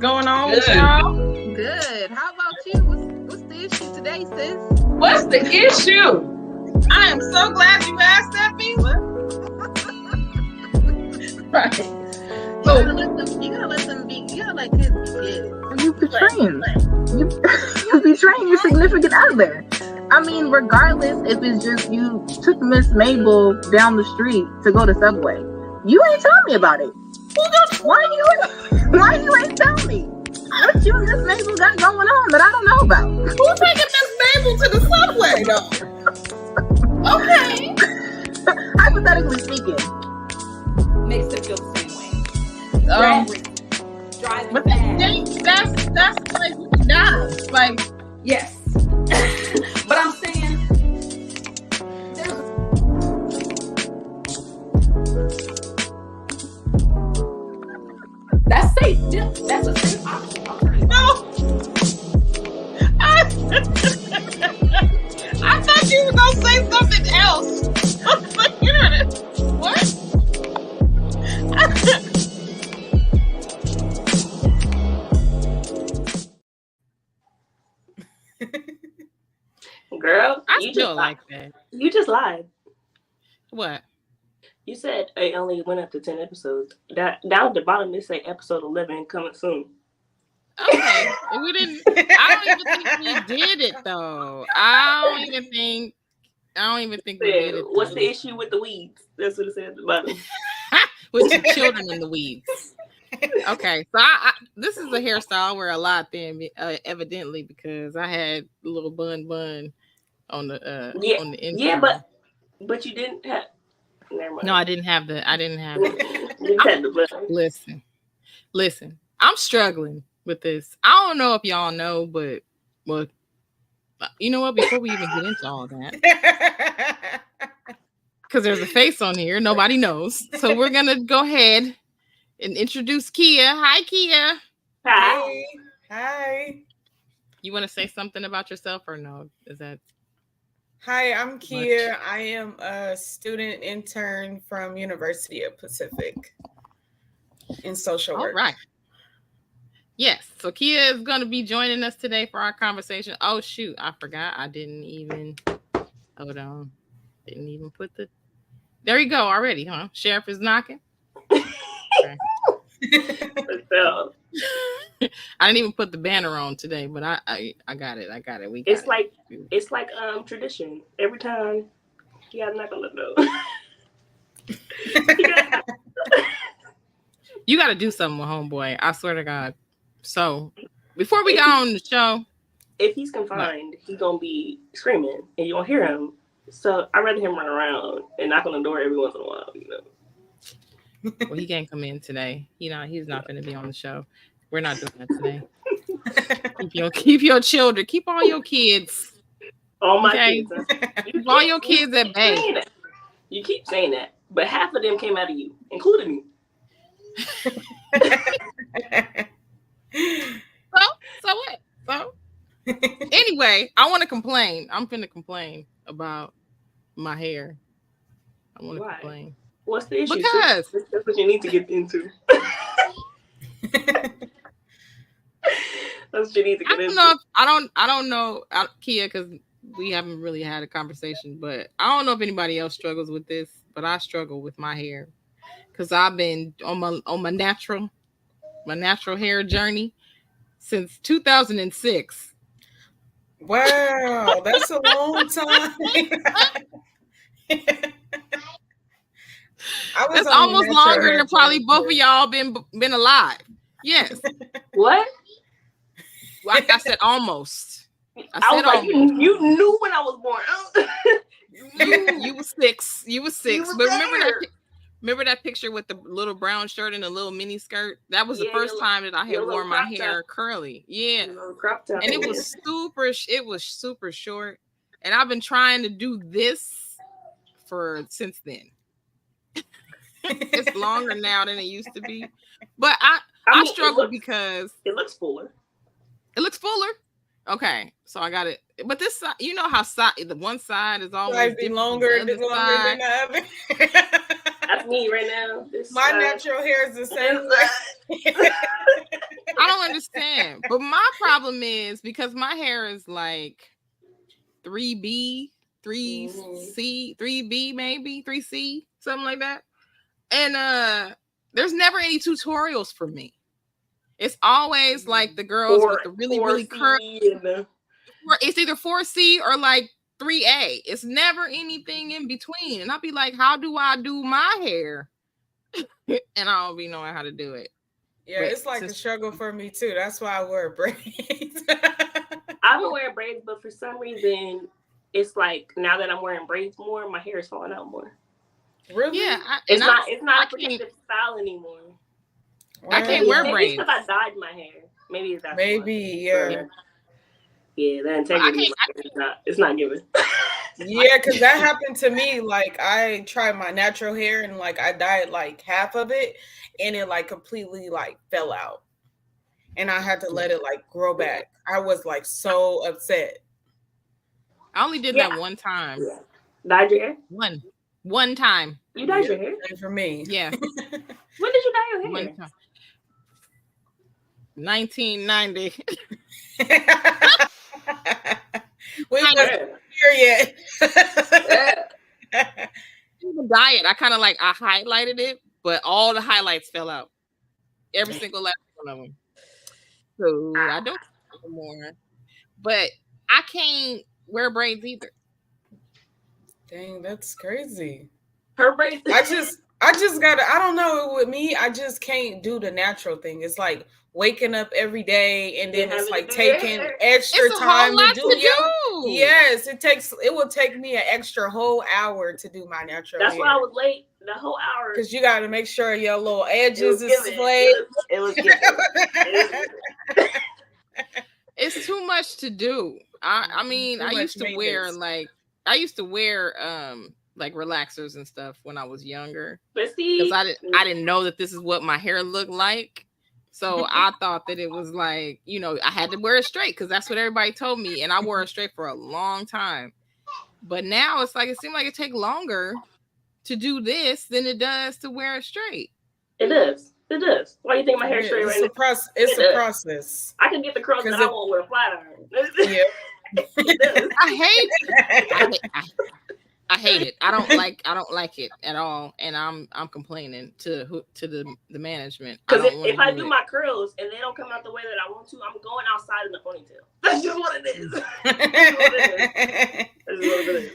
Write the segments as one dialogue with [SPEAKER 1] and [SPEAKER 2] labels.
[SPEAKER 1] going on with y'all?
[SPEAKER 2] Good. How about you? What's the issue today, sis?
[SPEAKER 1] What's the issue? I am so glad you asked that, Mila. Right.
[SPEAKER 2] You gotta let them be. You gotta let kids be kids.
[SPEAKER 3] You betraying. You betraying your significant other. I mean, regardless if it's just you took Miss Mabel down the street to go to Subway, you ain't telling me about it. Why you ain't telling me? What you and Miss Mabel got going on that I don't know about?
[SPEAKER 1] Who's taking Miss Mabel to the Subway, though? Okay.
[SPEAKER 3] Hypothetically speaking.
[SPEAKER 4] Makes it feel the same way. Driving
[SPEAKER 1] but
[SPEAKER 4] fast.
[SPEAKER 1] that's like McDonald's. Like,
[SPEAKER 4] yes. But I'm saying that's safe. Yeah, that's a safe option.
[SPEAKER 1] no. I thought you were gonna say something else. I was like, what?
[SPEAKER 5] Girl,
[SPEAKER 6] I
[SPEAKER 5] you
[SPEAKER 6] still
[SPEAKER 5] just
[SPEAKER 6] like that.
[SPEAKER 5] You just lied.
[SPEAKER 6] What?
[SPEAKER 5] You said it only went up to 10 episodes. Down at the bottom, it say episode 11 coming soon.
[SPEAKER 6] Okay, we didn't. I don't even think we did it though. I don't even think we did it.
[SPEAKER 5] What's the issue with the weeds? That's what it said at the bottom.
[SPEAKER 6] With the children in the weeds. Okay, so I this is a hairstyle I wear a lot then, evidently because I had a little bun on the on the intro.
[SPEAKER 5] Yeah, but you didn't have. Never mind.
[SPEAKER 6] No, I didn't have the.
[SPEAKER 5] You had the bun.
[SPEAKER 6] Listen. I'm struggling with this. I don't know if y'all know, but well, you know what? Before we even get into all that, because there's a face on here, nobody knows. So we're gonna go ahead and introduce Kia. Hi, Kia.
[SPEAKER 7] Hi.
[SPEAKER 6] You want to say something about yourself or no? Is that?
[SPEAKER 7] Hi, I'm Kia. I am a student intern from University of Pacific in social work.
[SPEAKER 6] All right. Yes. So Kia is going to be joining us today for our conversation. Oh, shoot. I forgot. I didn't even. Hold on. Didn't even put the. There you go already, huh? Sheriff is knocking. Okay. I didn't even put the banner on today, but I got it. It's
[SPEAKER 5] like tradition. Every time you gotta knock on the door.
[SPEAKER 6] You gotta do something with homeboy. I swear to God. So before we go on the show,
[SPEAKER 5] if he's confined, he's gonna be screaming and you won't hear him. So I'd rather him run around and knock on the door every once in a while, you know.
[SPEAKER 6] Well, he can't come in today. He's not going to be on the show. We're not doing that today. keep your children. Keep all your kids.
[SPEAKER 5] All my kids.
[SPEAKER 6] Keep all your kids at bay.
[SPEAKER 5] You keep saying that, but half of them came out of you, including me.
[SPEAKER 6] So what? So anyway, I want to complain. I'm finna complain about my hair. I want to complain.
[SPEAKER 5] What's the issue?
[SPEAKER 6] Because
[SPEAKER 5] that's what you need to get into. That's what you need to get into.
[SPEAKER 6] I don't know, Kia, because we haven't really had a conversation, but I don't know if anybody else struggles with this, but I struggle with my hair because I've been on my natural hair journey since 2006.
[SPEAKER 7] Wow, that's a long time.
[SPEAKER 6] That's almost longer than probably both of y'all been alive. Yes.
[SPEAKER 5] What?
[SPEAKER 6] Like I said, almost.
[SPEAKER 5] I was like, you knew when I was born.
[SPEAKER 6] You were six. But remember that picture with the little brown shirt and the little mini skirt? That was the first time that I had worn my hair curly. Yeah. And it was super short. And I've been trying to do this since then. It's longer now than it used to be. But I struggle because
[SPEAKER 5] it looks fuller.
[SPEAKER 6] It looks fuller. Okay, so I got it. But this side, you know how the one side is always
[SPEAKER 7] longer than the other.
[SPEAKER 5] That's me right now.
[SPEAKER 7] My natural hair is the same way.
[SPEAKER 6] I don't understand. But my problem is because my hair is like 3B, 3C, 3B, maybe 3C, something like that. And there's never any tutorials for me. It's always like the girls with the really curly. It's either 4C or like 3A. It's never anything in between. And I'll be like, how do I do my hair? And I don't be knowing how to do it.
[SPEAKER 7] Yeah, but it's like a struggle for me too. That's why I wear braids.
[SPEAKER 5] I've been wearing braids, but for some reason, it's like now that I'm wearing braids more, my hair is falling out more.
[SPEAKER 7] Really?
[SPEAKER 5] Yeah, it's not a protective style anymore.
[SPEAKER 6] I can't wear braids
[SPEAKER 5] because I dyed my hair. Maybe that's
[SPEAKER 7] yeah.
[SPEAKER 5] Yeah, the integrity it's not given.
[SPEAKER 7] Yeah, because that happened to me. Like I tried my natural hair and like I dyed like half of it, and it like completely like fell out, and I had to let it like grow back. I was like so upset.
[SPEAKER 6] I only did that one time.
[SPEAKER 5] Yeah. Dyed your hair?
[SPEAKER 6] One time.
[SPEAKER 5] You dyed your hair?
[SPEAKER 7] For me.
[SPEAKER 6] Yeah.
[SPEAKER 5] When did you dye your hair?
[SPEAKER 6] One time. 1990.
[SPEAKER 7] We wasn't here yet.
[SPEAKER 6] Even dye it. I kind of like I highlighted it, but all the highlights fell out. Every single last one of them. So I don't anymore. But I can't wear braids either.
[SPEAKER 7] Dang, that's crazy.
[SPEAKER 5] Her braids.
[SPEAKER 7] I just gotta. I don't know. With me, I just can't do the natural thing. It's like waking up every day and then it's like taking extra time to do it. Yes, it will take me an extra whole hour to do my natural
[SPEAKER 5] That's
[SPEAKER 7] hair.
[SPEAKER 5] why I was late the whole hour.
[SPEAKER 7] Because you got to make sure your little edges is straight.
[SPEAKER 5] It was
[SPEAKER 6] It's too much to do. I mean, I used to wear like relaxers and stuff when I was younger.
[SPEAKER 5] But see,
[SPEAKER 6] because I didn't know that this is what my hair looked like. So I thought that it was like, you know, I had to wear it straight because that's what everybody told me. And I wore it straight for a long time. But now it's like, it seems like it takes longer to do this than it does to wear it straight.
[SPEAKER 5] It does. It does. Why do you think my hair straight right now?
[SPEAKER 7] It's a process.
[SPEAKER 5] I can get the curls and I won't wear a flat iron.
[SPEAKER 7] Yeah.
[SPEAKER 6] I hate it. I don't like it at all, and I'm complaining to the management.
[SPEAKER 5] Because if I do my curls and they don't come out the way that I want to, I'm going outside in the ponytail. That's just what it is. That's just what it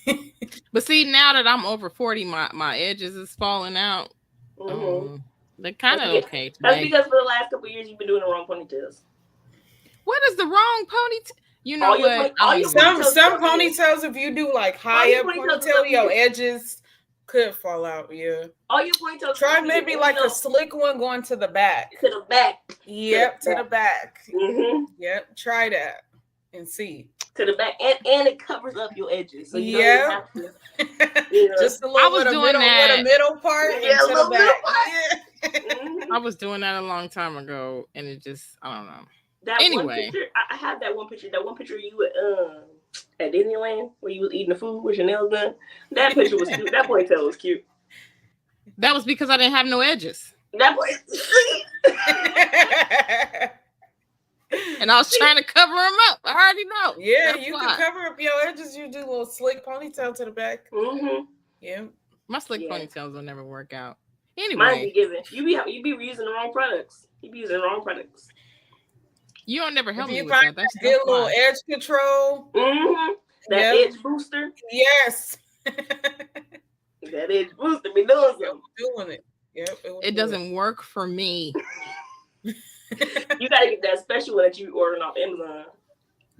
[SPEAKER 5] is.
[SPEAKER 6] But see, now that I'm over 40, my edges is falling out.
[SPEAKER 5] Mm-hmm.
[SPEAKER 6] They're kind of okay.
[SPEAKER 5] That's because for the last couple of years you've been doing the wrong ponytails.
[SPEAKER 6] What is the wrong ponytail? You know what?
[SPEAKER 7] Some ponytails, if you do like high up ponytail, your edges could fall out. Yeah.
[SPEAKER 5] All your ponytails.
[SPEAKER 7] Try maybe like a slick one going to the back.
[SPEAKER 5] To the back.
[SPEAKER 7] Yep, to the back.
[SPEAKER 5] Mm-hmm.
[SPEAKER 7] Yep. Try that and see.
[SPEAKER 5] To the back, and it covers up your edges. So you don't have to,
[SPEAKER 7] just a little bit of middle part and to the back.
[SPEAKER 5] Yeah. Mm-hmm.
[SPEAKER 6] I was doing that a long time ago, and it just, I don't know.
[SPEAKER 5] That
[SPEAKER 6] anyway,
[SPEAKER 5] one picture, I have that one picture. That one picture of you at Disneyland where you was eating the food with your nails done. That picture was cute. That ponytail was cute.
[SPEAKER 6] That was because I didn't have no edges. And I was trying to cover them up. I already know.
[SPEAKER 7] Yeah, that's can cover up your edges. You do a little slick ponytail to the back.
[SPEAKER 5] Mm-hmm.
[SPEAKER 7] Yeah,
[SPEAKER 6] my slick ponytails will never work out. Anyway,
[SPEAKER 5] mine be given. You be using the wrong products. You be using the wrong products.
[SPEAKER 6] You don't never help me with
[SPEAKER 7] that.
[SPEAKER 6] That's
[SPEAKER 7] good little edge control.
[SPEAKER 5] Mm-hmm. That edge booster.
[SPEAKER 7] Yes.
[SPEAKER 5] That edge booster be doing something.
[SPEAKER 7] Doing it. Yep.
[SPEAKER 6] It doesn't work for me.
[SPEAKER 5] You gotta get that special one that you ordering off Amazon.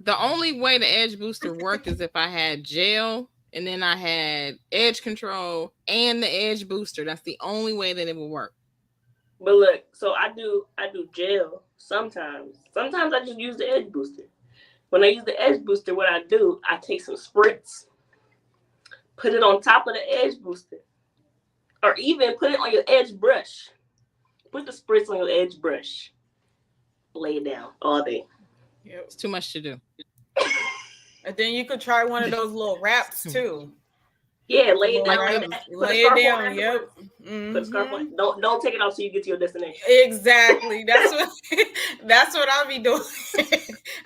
[SPEAKER 6] The only way the edge booster worked is if I had gel and then I had edge control and the edge booster. That's the only way that it will work.
[SPEAKER 5] But look, so I do gel sometimes. Sometimes I just use the edge booster. When I use the edge booster, what I do, I take some spritz, put it on top of the edge booster, or even put it on your edge brush. Put the spritz on your edge brush. Lay it down all day.
[SPEAKER 6] Yep. It's too much to do.
[SPEAKER 7] And then you could try one of those little wraps too.
[SPEAKER 5] Yeah, lay it down.
[SPEAKER 7] Right. Lay it down. Yep.
[SPEAKER 5] Put a scarf on. Don't take it off till you get to your destination.
[SPEAKER 7] Exactly. That's what I'll be doing.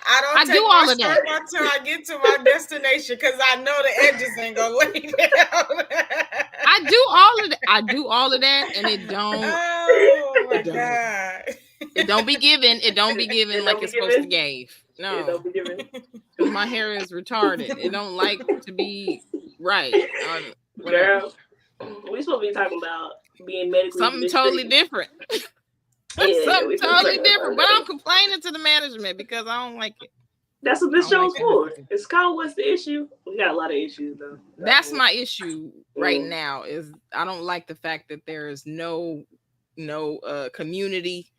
[SPEAKER 7] I do all of that until I get to my destination because I know the edges ain't gonna lay down.
[SPEAKER 6] I do all of that, and it don't.
[SPEAKER 7] Oh my God!
[SPEAKER 6] It don't be given. It don't be given like it's supposed to give. No,
[SPEAKER 5] it don't be given.
[SPEAKER 6] Because my hair is retarded. It don't like to be right.
[SPEAKER 5] Girl, we supposed to be talking about being medically
[SPEAKER 6] something totally different. Something totally different. But I'm complaining to the management because I don't like it.
[SPEAKER 5] That's what this show's for. It's called What's the Issue? We got a lot of issues though.
[SPEAKER 6] That's my issue right now. Is I don't like the fact that there is no community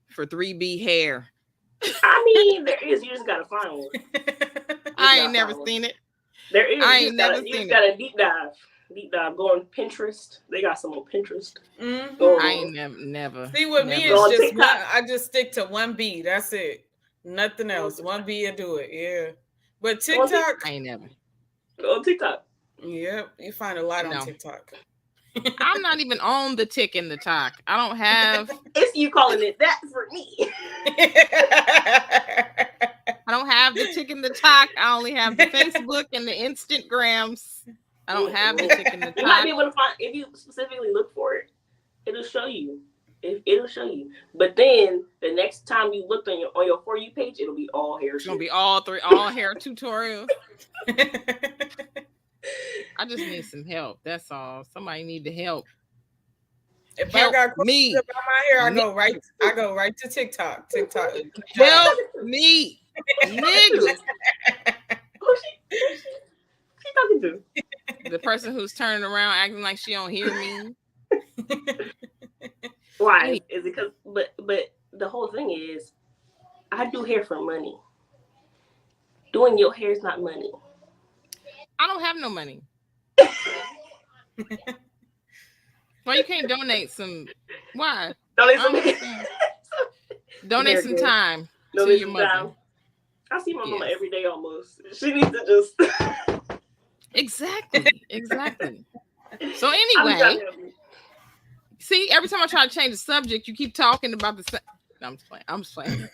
[SPEAKER 6] for 3B hair.
[SPEAKER 5] I mean, there is. You just gotta find one.
[SPEAKER 6] I ain't never seen it.
[SPEAKER 5] There is.
[SPEAKER 6] I ain't never seen it.
[SPEAKER 5] You got a deep dive. Go on Pinterest. They got some on Pinterest.
[SPEAKER 7] Mm-hmm.
[SPEAKER 6] I ain't never.
[SPEAKER 7] See, with me, it's just one. I just stick to 1B. That's it. Nothing else. 1B and do it. Yeah. But TikTok,
[SPEAKER 6] I ain't never.
[SPEAKER 5] Go on TikTok.
[SPEAKER 7] Yep, you find a lot on TikTok.
[SPEAKER 6] I'm not even on the tick and the talk. I don't have.
[SPEAKER 5] It's you calling it that for me.
[SPEAKER 6] I don't have the tick and the talk. I only have the Facebook and the Instagrams. I don't have the tick and the talk.
[SPEAKER 5] You might be able to find if you specifically look for it. It'll show you. It'll show you. But then the next time you look on your For You page, it'll be all hair.
[SPEAKER 6] It's gonna be all hair tutorials. I just need some help. That's all. Somebody need to help.
[SPEAKER 7] If help I got questions about my hair, I go right to TikTok.
[SPEAKER 6] Help me, nigga.
[SPEAKER 5] Who's she talking to?
[SPEAKER 6] The person who's turning around acting like she don't hear me.
[SPEAKER 5] Why? Is it because? But the whole thing is, I do hair for money. Doing your hair is not money.
[SPEAKER 6] I don't have no money. Why you can't donate some? Why? Donate some time to your mother. I see my mama every day almost. She needs to just. Exactly. So anyway, see, every time I try to change the subject, you keep talking about the. No, I'm just playing.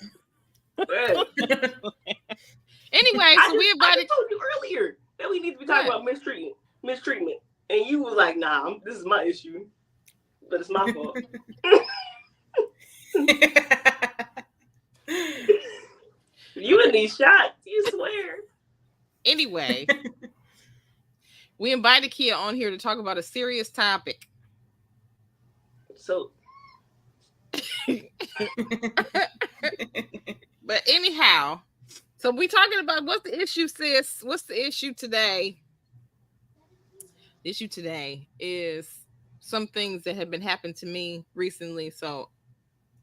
[SPEAKER 6] Anyway, so we invited.
[SPEAKER 5] I told you earlier that we need to be talking about mistreatment, and you was like, "Nah, this is my issue, but it's my fault." You in these shots, you swear.
[SPEAKER 6] Anyway, we invited Kia on here to talk about a serious topic.
[SPEAKER 5] So,
[SPEAKER 6] but anyhow, so we talking about what's the issue, sis? What's the issue today? The issue today is some things that have been happening to me recently. So,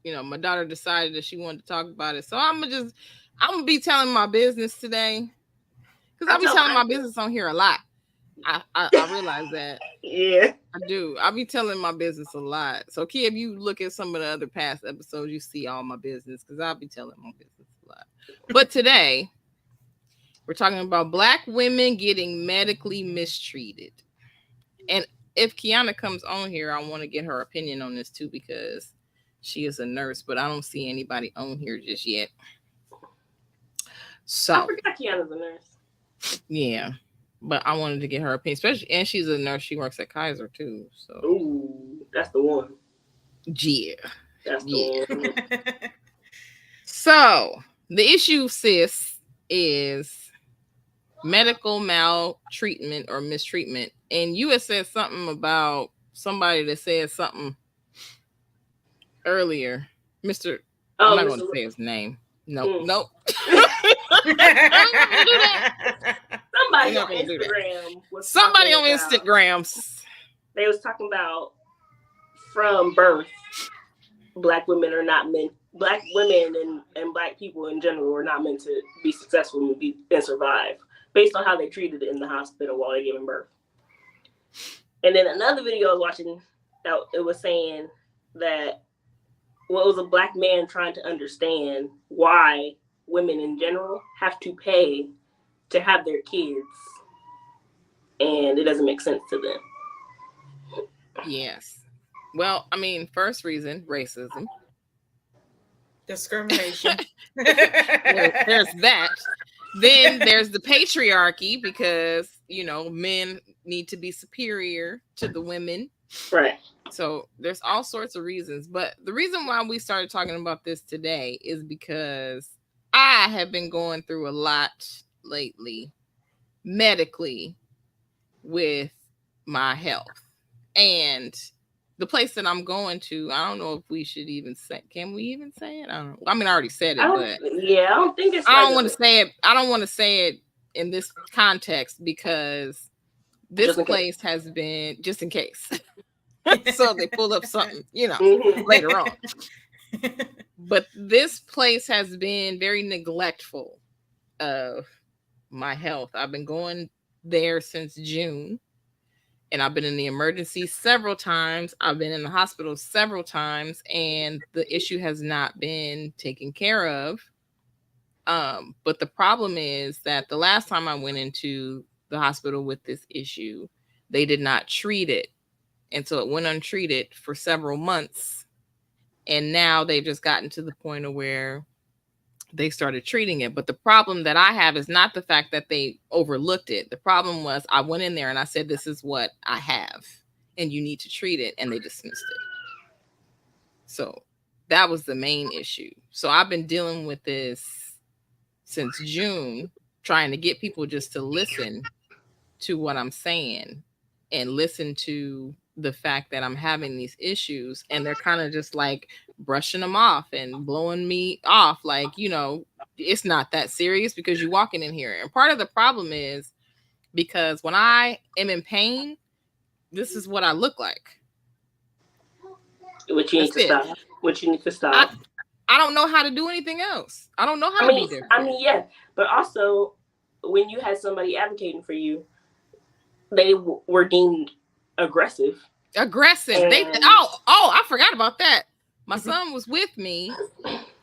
[SPEAKER 6] my daughter decided that she wanted to talk about it. So I'm gonna be telling my business today. Because I'll be telling my business on here a lot. I realize that.
[SPEAKER 5] Yeah.
[SPEAKER 6] I do. I'll be telling my business a lot. So, Kia, if you look at some of the other past episodes, you see all my business because I'll be telling my business a lot. But today, we're talking about Black women getting medically mistreated. And if Kiana comes on here, I want to get her opinion on this too because she is a nurse, but I don't see anybody on here just yet. So
[SPEAKER 5] I forgot Kiana's a nurse.
[SPEAKER 6] Yeah. But I wanted to get her opinion, especially, and she's a nurse. She works at Kaiser too. So,
[SPEAKER 5] ooh, that's the one.
[SPEAKER 6] Yeah,
[SPEAKER 5] that's the one.
[SPEAKER 6] So the issue, sis, is medical maltreatment or mistreatment. And you had said something about somebody that said something earlier, Mr. I'm not going to say his name. Nope.
[SPEAKER 5] Somebody on Instagram. They was talking about from birth, Black women are not meant. Black women and Black people in general are not meant to be successful and survive based on how they treated it in the hospital while they're giving birth. And then another video I was watching that it was saying that it was a Black man trying to understand why women in general have to pay to have their kids. and it doesn't make sense to them.
[SPEAKER 6] Yes. Well, I mean, first reason, racism.
[SPEAKER 7] Discrimination.
[SPEAKER 6] There's that. Then there's the patriarchy because, you know, men need to be superior to the women.
[SPEAKER 5] Right.
[SPEAKER 6] So there's all sorts of reasons. But the reason why we started talking about this today is because I have been going through a lot lately medically with my health. And the place that I'm going to, I don't know if we should even say, can we even say it? I don't know. I mean, I already said it, but
[SPEAKER 5] yeah, I don't think it's.
[SPEAKER 6] I don't want to say it. I don't want to say it in this context because this place has been, just in case. So they pull up something, you know, later on. But this place has been very neglectful of my health. I've been going there since June. And I've been in the emergency several times. I've been in the hospital several times, and the issue has not been taken care of. But the problem is that the last time I went into the hospital with this issue, they did not treat it. And so it went untreated for several months. And now they've just gotten to the point of where they started treating it. But the problem that I have is not the fact that they overlooked it. The problem was I went in there and I said, this is what I have and you need to treat it. And they dismissed it. So that was the main issue. So I've been dealing with this since June, trying to get people just to listen to what I'm saying and listen to the fact that I'm having these issues, and they're kind of just like brushing them off and blowing me off. Like, you know, it's not that serious because you're walking in here. And part of the problem is because when I am in pain, this is what I look like.
[SPEAKER 5] What you need to stop. What you need to stop.
[SPEAKER 6] I don't know how to do anything else. I don't know how to be different.
[SPEAKER 5] I mean, yeah. But also, when you had somebody advocating for you, they were deemed aggressive.
[SPEAKER 6] They I forgot about that. My son was with me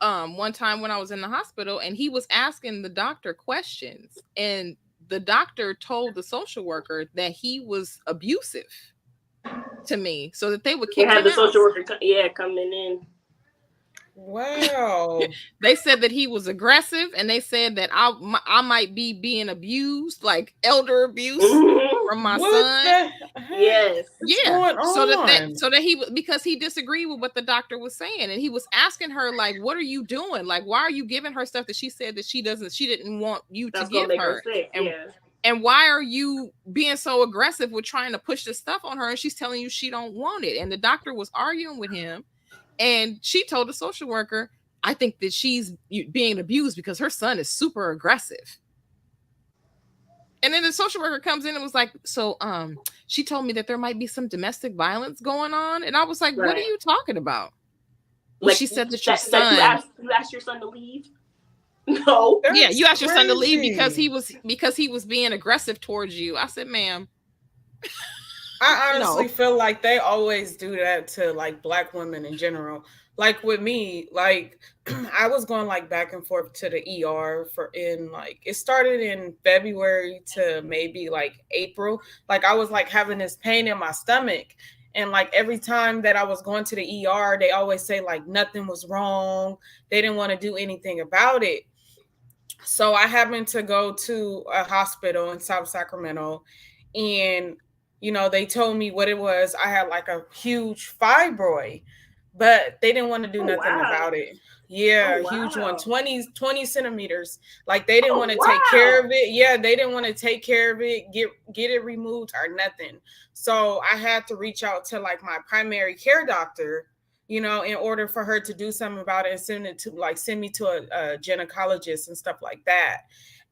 [SPEAKER 6] one time when I was in the hospital, and he was asking the doctor questions, and the doctor told the social worker that he was abusive to me, so that they would kick him out.
[SPEAKER 5] The social worker coming in.
[SPEAKER 7] Wow.
[SPEAKER 6] They said that he was aggressive, and they said that I might be being abused, like elder abuse from my son.
[SPEAKER 5] Yes.
[SPEAKER 6] Yeah. So that he, because he disagreed with what the doctor was saying, and he was asking her, like, what are you doing? Like, why are you giving her stuff that she said that she didn't want you to give her? And why are you being so aggressive with trying to push this stuff on her? And she's telling you she don't want it. And the doctor was arguing with him. And she told the social worker, I think that she's being abused because her son is super aggressive. And then the social worker comes in and was like, so she told me that there might be some domestic violence going on. And I was like, What are you talking about? Well, she said that your son...
[SPEAKER 5] You asked your son to leave? No.
[SPEAKER 6] Yeah, you asked your son to leave because he was being aggressive towards you. I said, ma'am.
[SPEAKER 7] I honestly feel like they always do that to like Black women in general. Like with me, like I was going like back and forth to the ER it started in February to maybe like April. Like I was like having this pain in my stomach. And like every time that I was going to the ER, they always say like nothing was wrong. They didn't want to do anything about it. So I happened to go to a hospital in South Sacramento, and you know, they told me what it was. I had like a huge fibroid, but they didn't want to do nothing about it. Yeah, huge one, 20 centimeters. Like they didn't want to take care of it. Yeah, they didn't want to take care of it, get it removed or nothing. So I had to reach out to like my primary care doctor, you know, in order for her to do something about it and send me to a gynecologist and stuff like that.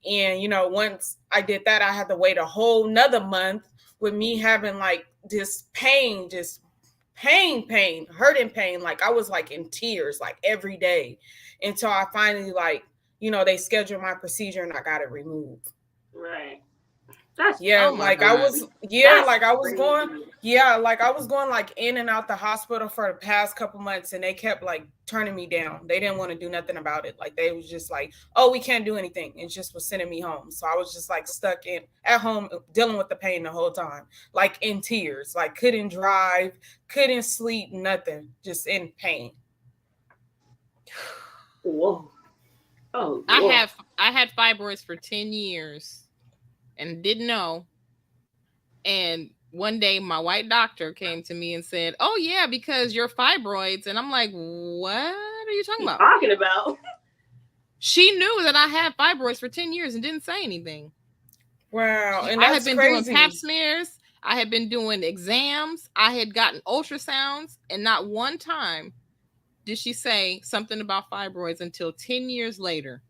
[SPEAKER 7] And, you know, once I did that, I had to wait a whole nother month with me having like this pain, just hurting pain. Like I was like in tears, like every day until I finally like, you know, they scheduled my procedure and I got it removed.
[SPEAKER 5] Right. That's
[SPEAKER 7] yeah, like I was going like in and out the hospital for the past couple months, and they kept like turning me down. They didn't want to do nothing about it. Like they was just like, oh, we can't do anything, and just was sending me home. So I was just like stuck in at home dealing with the pain the whole time, like in tears, like couldn't drive, couldn't sleep, nothing, just in pain.
[SPEAKER 5] Whoa. Oh,
[SPEAKER 6] I had fibroids for 10 years and didn't know. And one day my white doctor came to me and said, oh yeah, because you're fibroids. And I'm like, what are you talking about? She knew that I had fibroids for 10 years and didn't say anything.
[SPEAKER 7] Wow. And
[SPEAKER 6] I had been doing pap smears. I had been doing exams. I had gotten ultrasounds, and not one time did she say something about fibroids until 10 years later.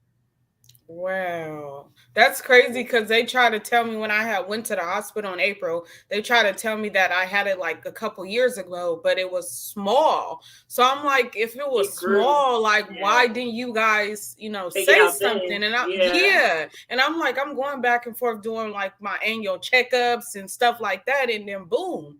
[SPEAKER 7] Wow. That's crazy, because they tried to tell me when I went to the hospital in April, they tried to tell me that I had it like a couple years ago, but it was small. So I'm like, if it was small, like why didn't you guys, say something? And and I'm like, I'm going back and forth doing like my annual checkups and stuff like that, and then boom,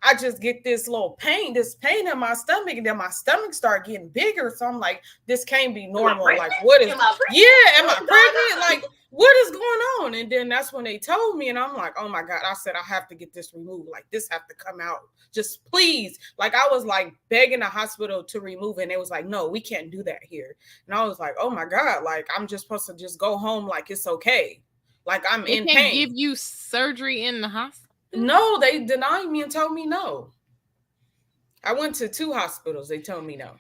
[SPEAKER 7] I just get this pain in my stomach, and then my stomach start getting bigger. So I'm like, this can't be normal. Like, what is? Am I pregnant? Like, what is going on? And then that's when they told me, and I'm like, oh my God. I said, I have to get this removed. Like, this have to come out. Just please. Like, I was like begging the hospital to remove it, and they was like, no, we can't do that here. And I was like, oh my God. Like, I'm just supposed to just go home. Like, it's okay. Like, I'm in pain.
[SPEAKER 6] They can't give you surgery in the hospital?
[SPEAKER 7] No, they denied me and told me no. I went to 2 hospitals. They told me no.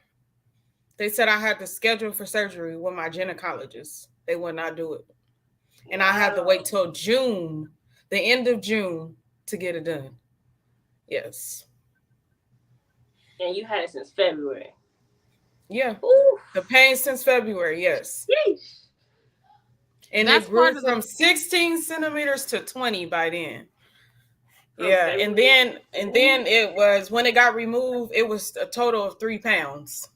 [SPEAKER 7] They said I had to schedule for surgery with my gynecologist. They would not do it. And I had to wait till June, the end of June, to get it done. Yes.
[SPEAKER 5] And you had it since February.
[SPEAKER 7] Yeah. Ooh. The pain since February, yes. Yeesh. And it grew from 16 centimeters to 20 by then. Yeah, and then it was, when it got removed, it was a total of 3 pounds.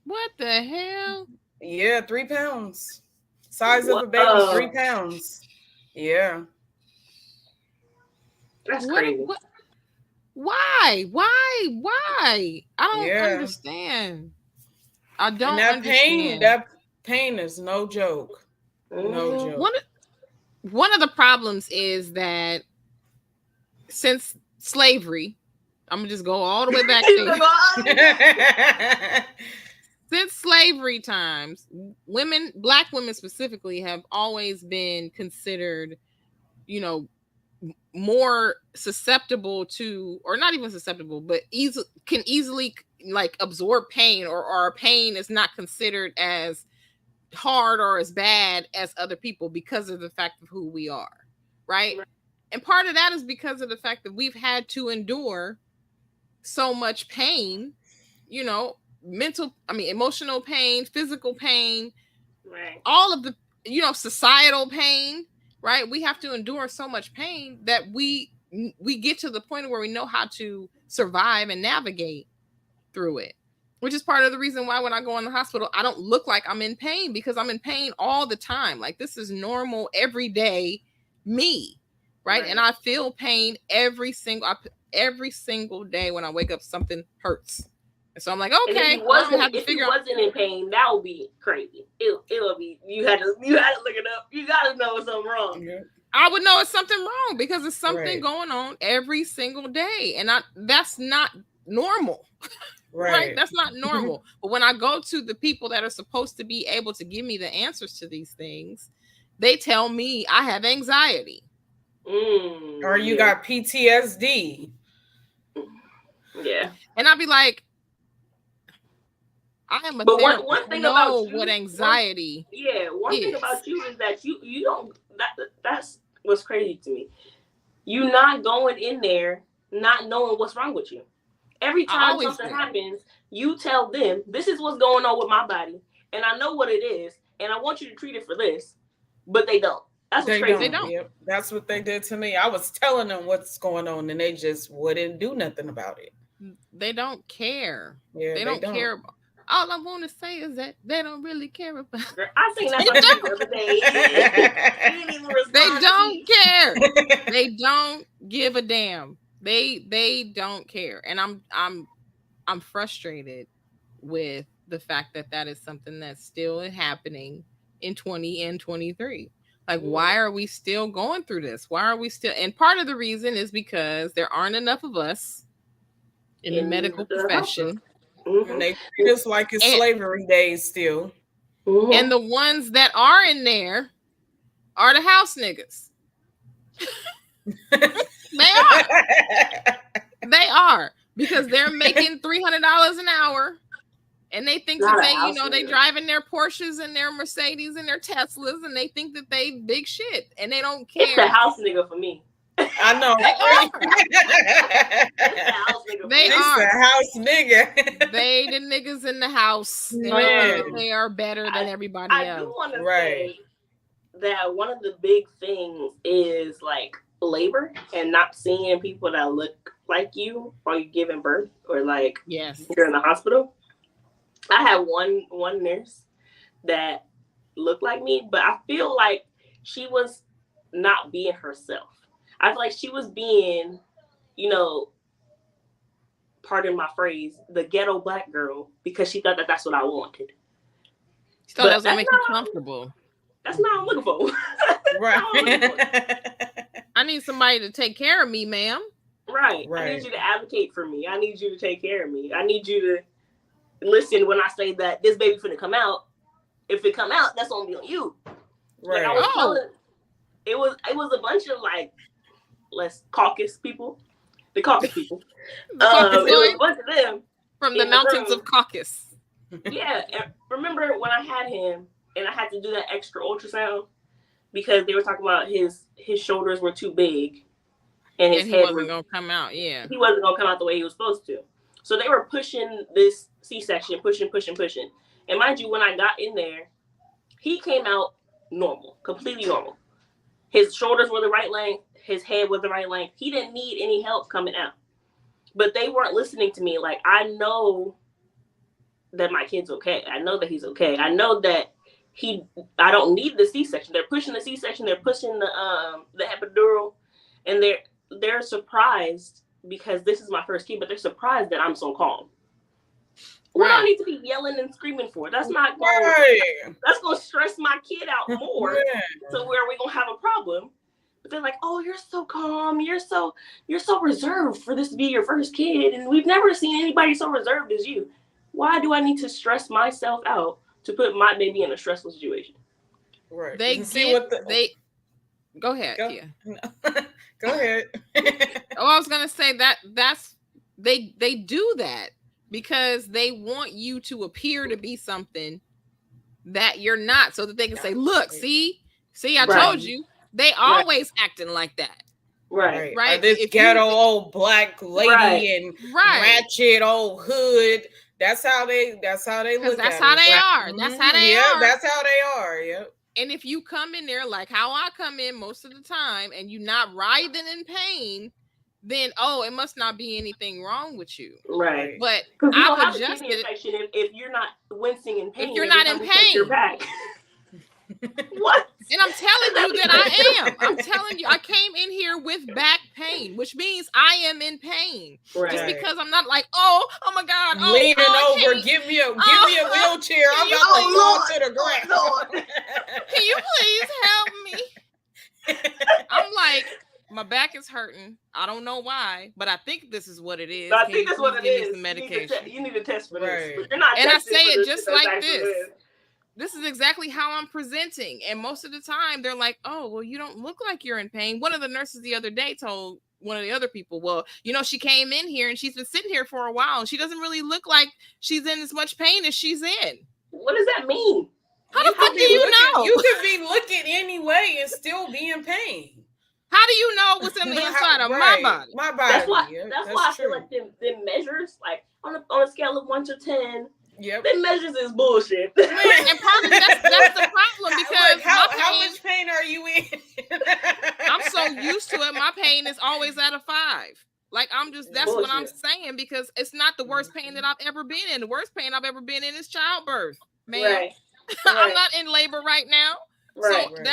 [SPEAKER 6] What the hell?
[SPEAKER 7] Yeah, 3 pounds. Size of a baby, 3 pounds. Yeah.
[SPEAKER 5] That's crazy.
[SPEAKER 6] Why? I don't understand. I don't understand.
[SPEAKER 7] That pain is no joke. No joke.
[SPEAKER 6] One of the problems is that since slavery, I'm gonna just go all the way back there. Since slavery times, Black women specifically, have always been considered, more susceptible to, or not even susceptible, but can easily like absorb pain, or our pain is not considered as hard or as bad as other people because of the fact of who we are, right? And part of that is because of the fact that we've had to endure so much pain, emotional pain, physical pain, right? All of the, societal pain, right? We have to endure so much pain that we get to the point where we know how to survive and navigate through it, which is part of the reason why when I go in the hospital, I don't look like I'm in pain, because I'm in pain all the time. Like, this is normal, everyday me. Right? And I feel pain every single day when I wake up. Something hurts, and so I'm like, okay.
[SPEAKER 5] If you wasn't in pain, that would be crazy. It would be. You had to look it up. You got to know something wrong.
[SPEAKER 7] Yeah.
[SPEAKER 6] I would know it's something wrong because it's something going on every single day, and that's not normal. Right? That's not normal. But when I go to the people that are supposed to be able to give me the answers to these things, they tell me I have anxiety.
[SPEAKER 7] Or you got PTSD.
[SPEAKER 5] Yeah.
[SPEAKER 6] And I'll be like, I am a therapist. One thing about you, what anxiety
[SPEAKER 5] one thing about you is that you don't, that's what's crazy to me. You're not going in there not knowing what's wrong with you. Every time something happens, you tell them, this is what's going on with my body, and I know what it is, and I want you to treat it for this, but they don't. That's what's crazy.
[SPEAKER 6] They don't.
[SPEAKER 7] Yep. That's what they did to me. I was telling them what's going on, and they just wouldn't do nothing about it.
[SPEAKER 6] They don't care.
[SPEAKER 7] Yeah,
[SPEAKER 6] they don't care. All I want to say is that they don't really care about.
[SPEAKER 5] I think that's the other day.
[SPEAKER 6] They don't care. They don't give a damn. They don't care, and I'm frustrated with the fact that is something that's still happening in 20 and 23. Like, why are we still going through this? Why are we still? And part of the reason is because there aren't enough of us in the medical profession.
[SPEAKER 7] And they treat us like it's slavery days still.
[SPEAKER 6] And the ones that are in there are the house niggas. They are because they're making $300 an hour, and they think that they driving their Porsches and their Mercedes and their Teslas, and they think that they big shit, and they don't care.
[SPEAKER 5] It's the house nigga for me.
[SPEAKER 7] I know.
[SPEAKER 6] They
[SPEAKER 7] are the house nigga.
[SPEAKER 6] They the niggas in the house. They are better than everybody else.
[SPEAKER 5] I do want to say that one of the big things is like labor and not seeing people that look like you while you're giving birth or like you're in the hospital. I had one nurse that looked like me, but I feel like she was not being herself. I feel like she was being, pardon my phrase, the ghetto black girl because she thought that that's what I wanted.
[SPEAKER 6] She thought that was gonna make you comfortable.
[SPEAKER 5] That's not what I'm looking for.
[SPEAKER 7] Right.
[SPEAKER 6] I need somebody to take care of me, ma'am.
[SPEAKER 5] Right. I need you to advocate for me. I need you to take care of me. I need you to listen when I say that this baby finna come out. If it come out, that's gonna be on you.
[SPEAKER 7] Right.
[SPEAKER 5] Like I was telling, it was a bunch of like caucus people. The caucus people. It was a bunch of them.
[SPEAKER 6] From the mountains of Caucasus.
[SPEAKER 5] Yeah. And remember when I had him and I had to do that extra ultrasound because they were talking about his shoulders were too big and his head
[SPEAKER 6] wasn't gonna come out. Yeah.
[SPEAKER 5] He wasn't gonna come out the way he was supposed to. So they were pushing this C-section, pushing. And mind you, when I got in there, he came out normal, completely normal. His shoulders were the right length. His head was the right length. He didn't need any help coming out. But they weren't listening to me. Like, I know that my kid's okay. I know that he's okay. I know that I don't need the C-section. They're pushing the C-section. They're pushing the epidural. And they're surprised because this is my first kid, but they're surprised that I'm so calm. What do I need to be yelling and screaming for? That's not going that's gonna stress my kid out more. So where are we gonna have a problem? But they're like, oh, you're so calm, you're so reserved for this to be your first kid, and we've never seen anybody so reserved as you. Why do I need to stress myself out to put my baby in a stressful situation?
[SPEAKER 7] Right.
[SPEAKER 6] Go ahead.
[SPEAKER 7] Go ahead.
[SPEAKER 6] I was gonna say that's they do that because they want you to appear to be something that you're not, so that they can say, "Look, see, I told you." They always acting like that,
[SPEAKER 5] right?
[SPEAKER 7] This ghetto old black lady and ratchet old hood. That's how they look.
[SPEAKER 6] That's how they are.
[SPEAKER 7] Mm-hmm.
[SPEAKER 6] That's how they are.
[SPEAKER 7] That's how they are. Yep.
[SPEAKER 6] And if you come in there like how I come in most of the time, and you're not writhing in pain, then it must not be anything wrong with you.
[SPEAKER 5] Right.
[SPEAKER 6] But
[SPEAKER 5] I've adjusted it if you're not wincing in pain.
[SPEAKER 6] If you're not in pain.
[SPEAKER 5] Your back. What?
[SPEAKER 6] And I'm telling you that I am. I'm telling you, I came in here with back pain, which means I am in pain. Right. Just because I'm not like, oh my God,
[SPEAKER 7] leaning over, give me a wheelchair. I'm about to fall to the ground.
[SPEAKER 6] Can you please help me? I'm like, my back is hurting. I don't know why, but I think this is what it is.
[SPEAKER 5] I think that's what it is.
[SPEAKER 6] Some medication.
[SPEAKER 5] You need to test for this.
[SPEAKER 6] But you're not. And I say it just like this. This is exactly how I'm presenting. And most of the time they're like, oh, well, you don't look like you're in pain. One of the nurses the other day told one of the other people, well, she came in here and she's been sitting here for a while and she doesn't really look like she's in as much pain as she's in.
[SPEAKER 5] What does that mean?
[SPEAKER 6] How the fuck do you know?
[SPEAKER 7] You could be looking anyway and still be in pain.
[SPEAKER 6] How do you know what's in the inside of my body?
[SPEAKER 7] My body.
[SPEAKER 5] That's why I feel like them measures, like on a scale of 1 to 10, them measures is bullshit.
[SPEAKER 6] And part of that's the problem because
[SPEAKER 7] how much pain are you in?
[SPEAKER 6] I'm so used to it. My pain is always at a 5. Like, that's what I'm saying, because it's not the worst pain that I've ever been in. The worst pain I've ever been in is childbirth, man.
[SPEAKER 5] Right.
[SPEAKER 6] I'm not in labor right now.
[SPEAKER 5] Right.
[SPEAKER 6] So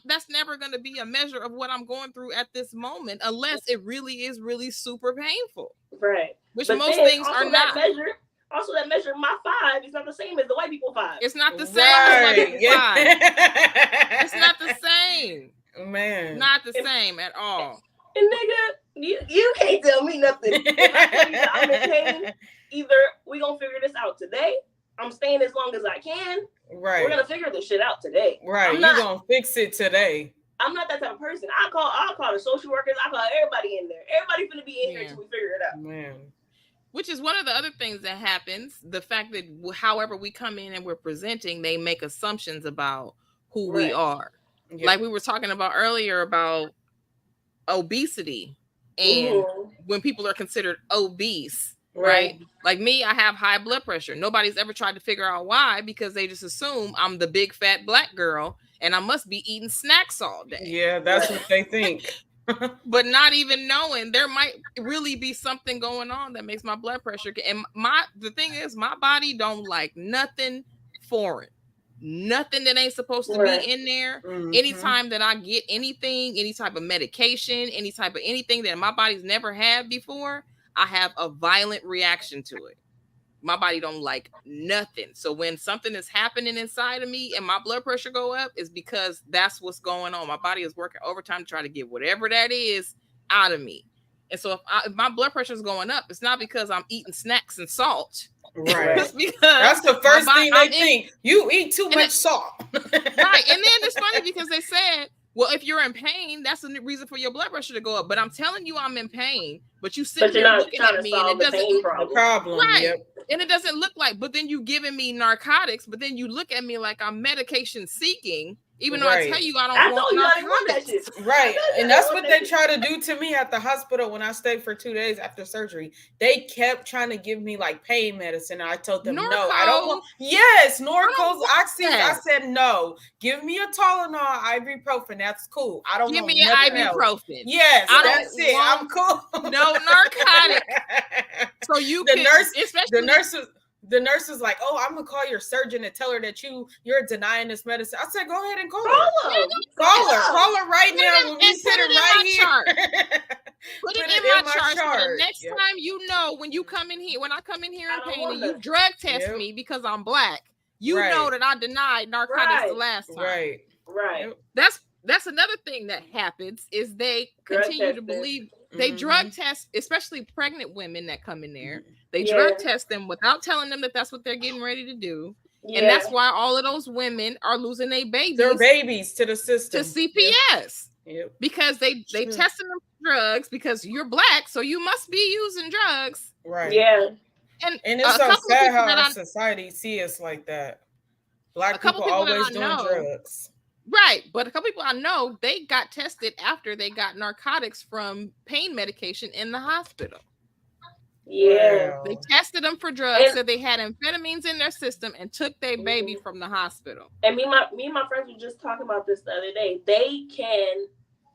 [SPEAKER 6] that's never going to be a measure of what I'm going through at this moment, unless it really is really super painful.
[SPEAKER 5] Right.
[SPEAKER 6] Which most things are not.
[SPEAKER 5] That measure, my 5 is not the same as the white people 5.
[SPEAKER 6] It's not the same as white people 5. It's not the same.
[SPEAKER 7] Man.
[SPEAKER 6] Not the same at all.
[SPEAKER 5] And nigga, you can't tell me nothing. If I tell you that I'm in pain, either we gonna figure this out today. I'm staying as long as I can.
[SPEAKER 7] Right.
[SPEAKER 5] We're gonna figure this shit out today.
[SPEAKER 7] Right. You're gonna fix it today.
[SPEAKER 5] I'm not that type of person. I'll call the social workers. I'll call everybody in there. Everybody finna be in here until we figure it out.
[SPEAKER 7] Man.
[SPEAKER 6] Which is one of the other things that happens. The fact that however we come in and we're presenting, they make assumptions about who we are. Yep. Like we were talking about earlier about obesity and when people are considered obese, right? Like me, I have high blood pressure. Nobody's ever tried to figure out why, because they just assume I'm the big fat black girl and I must be eating snacks all day.
[SPEAKER 7] Yeah, that's what they think.
[SPEAKER 6] But not even knowing there might really be something going on that makes my blood pressure. And the thing is, my body don't like nothing foreign. Nothing that ain't supposed to be in there. Anytime that I get anything, any type of medication, any type of anything that my body's never had before, I have a violent reaction to it. My body don't like nothing. So when something is happening inside of me and my blood pressure go up, is because that's what's going on. My body is working overtime to try to get whatever that is out of me. And so if my blood pressure is going up, it's not because I'm eating snacks and salt.
[SPEAKER 7] Right. That's the first thing they think. You eat too much salt.
[SPEAKER 6] Right. And then it's funny because they said, well, if you're in pain, that's the reason for your blood pressure to go up. But I'm telling you I'm in pain, but you sit there looking at me and it doesn't look
[SPEAKER 7] the problem. Right. Yep.
[SPEAKER 6] And it doesn't look like, but then you giving me narcotics, but then you look at me like I'm medication seeking, even though I tell you I don't want narcotics.
[SPEAKER 7] Right. And that's what they try to do to me at the hospital when I stayed for 2 days after surgery. They kept trying to give me like pain medicine. And I told them, no, I don't want. Yes, Norcos, Oxy. I said, no, give me a Tylenol, ibuprofen. That's cool. I don't
[SPEAKER 6] give
[SPEAKER 7] want
[SPEAKER 6] me an ibuprofen.
[SPEAKER 7] Yes, that's it. I'm cool.
[SPEAKER 6] No narcotic. So you
[SPEAKER 7] the nurse was like, oh, I'm gonna call your surgeon and tell her that you're denying this medicine. I said, go ahead and call her. Call her right now. We'll be sitting right here.
[SPEAKER 6] Put it in my chart. So the next time you know when you come in here, when I come in here in pain and you drug test me because I'm black, you know that I denied narcotics the last time.
[SPEAKER 5] Right.
[SPEAKER 6] That's another thing that happens is they continue to believe they drug test, especially pregnant women that come in there. They drug test them without telling them that that's what they're getting ready to do. Yeah. And that's why all of those women are losing their babies
[SPEAKER 7] to the system,
[SPEAKER 6] to CPS. Yep. Because they testing them for drugs because you're black, so you must be using drugs.
[SPEAKER 7] Right.
[SPEAKER 5] Yeah.
[SPEAKER 7] And it's so sad how our society see us like that. Black people always doing drugs.
[SPEAKER 6] Right. But a couple people I know, they got tested after they got narcotics from pain medication in the hospital.
[SPEAKER 5] Yeah.
[SPEAKER 6] They tested them for drugs, so they had amphetamines in their system and took their baby from the hospital.
[SPEAKER 5] And me and my friends were just talking about this the other day. They can,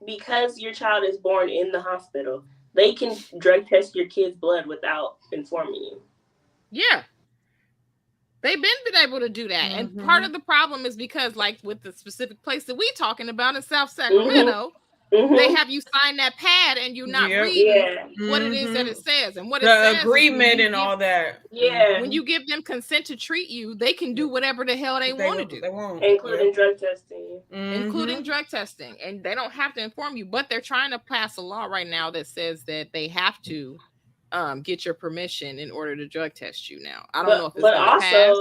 [SPEAKER 5] because your child is born in the hospital, they can drug test your kid's blood without informing you.
[SPEAKER 6] Yeah. They've been able to do that. And part of the problem is because, like, with the specific place that we talking about in South Sacramento, they have you sign that pad and you're not reading what it is that it says. And what it says.
[SPEAKER 7] The agreement and all that.
[SPEAKER 5] Yeah.
[SPEAKER 6] When you give them consent to treat you, they can do whatever the hell they want to do.
[SPEAKER 7] They won't.
[SPEAKER 5] Including drug testing.
[SPEAKER 6] Including drug testing. And they don't have to inform you, but they're trying to pass a law right now that says that they have to get your permission in order to drug test you now. I don't know if it's going to pass.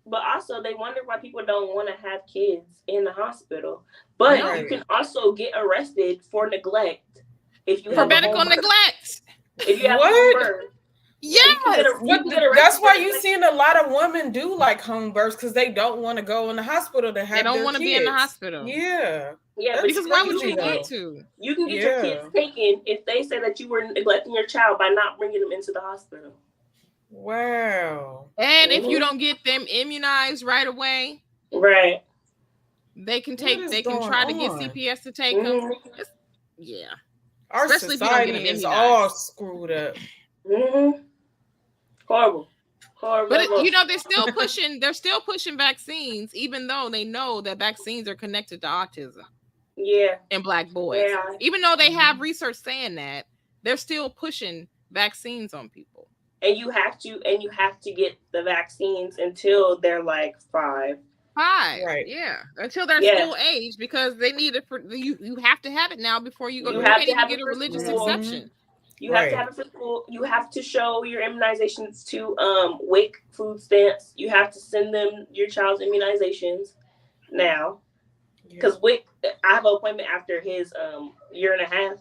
[SPEAKER 5] But also, they wonder why people don't want to have kids in the hospital. But you can also get arrested for neglect if you have
[SPEAKER 6] medical neglect.
[SPEAKER 5] If you have home birth.
[SPEAKER 6] Yes.
[SPEAKER 7] That's why you've seen a lot of women do like home births because they don't want to go in the hospital to have. They don't want to
[SPEAKER 6] be in the hospital.
[SPEAKER 7] Yeah.
[SPEAKER 5] Yeah,
[SPEAKER 6] because why would you want to?
[SPEAKER 5] You can get your kids taken if they say that you were neglecting your child by not bringing them into the hospital.
[SPEAKER 7] Wow.
[SPEAKER 6] And if you don't get them immunized right away,
[SPEAKER 5] right,
[SPEAKER 6] they can try to get CPS to take them. Yeah.
[SPEAKER 7] Our
[SPEAKER 6] especially
[SPEAKER 7] society
[SPEAKER 6] if you don't get
[SPEAKER 7] is all screwed up.
[SPEAKER 5] Horrible.
[SPEAKER 6] But they're still pushing vaccines, even though they know that vaccines are connected to autism.
[SPEAKER 5] Yeah.
[SPEAKER 6] In Black boys. Yeah. Even though they have research saying that, they're still pushing vaccines on people.
[SPEAKER 5] And you have to get the vaccines until they're like 5.
[SPEAKER 6] Right. Yeah. Until they're school age, because they need it for you have to have it now before you go. You can't even get a religious exception.
[SPEAKER 5] You have to have it for school. You have to show your immunizations to WIC food stamps. You have to send them your child's immunizations now. Because WIC, I have an appointment after his year and a half.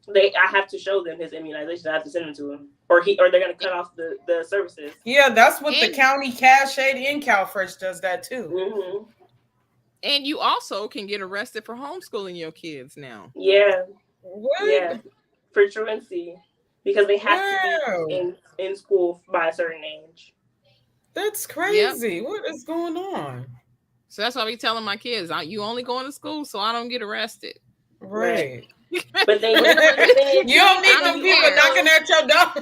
[SPEAKER 5] I have to show them his immunization. I have to send them to him, or they're gonna cut off the services.
[SPEAKER 7] Yeah, that's what the county cash aid in CalFresh does that too.
[SPEAKER 5] Mm-hmm.
[SPEAKER 6] And you also can get arrested for homeschooling your kids now.
[SPEAKER 5] Yeah.
[SPEAKER 7] What?
[SPEAKER 5] Yeah. For truancy, because they have to be in school by a certain age.
[SPEAKER 7] That's crazy. Yep. What is going on?
[SPEAKER 6] So that's why we telling my kids, you only going to school so I don't get arrested.
[SPEAKER 7] Right.
[SPEAKER 5] But then
[SPEAKER 7] you don't need them people knocking at your door.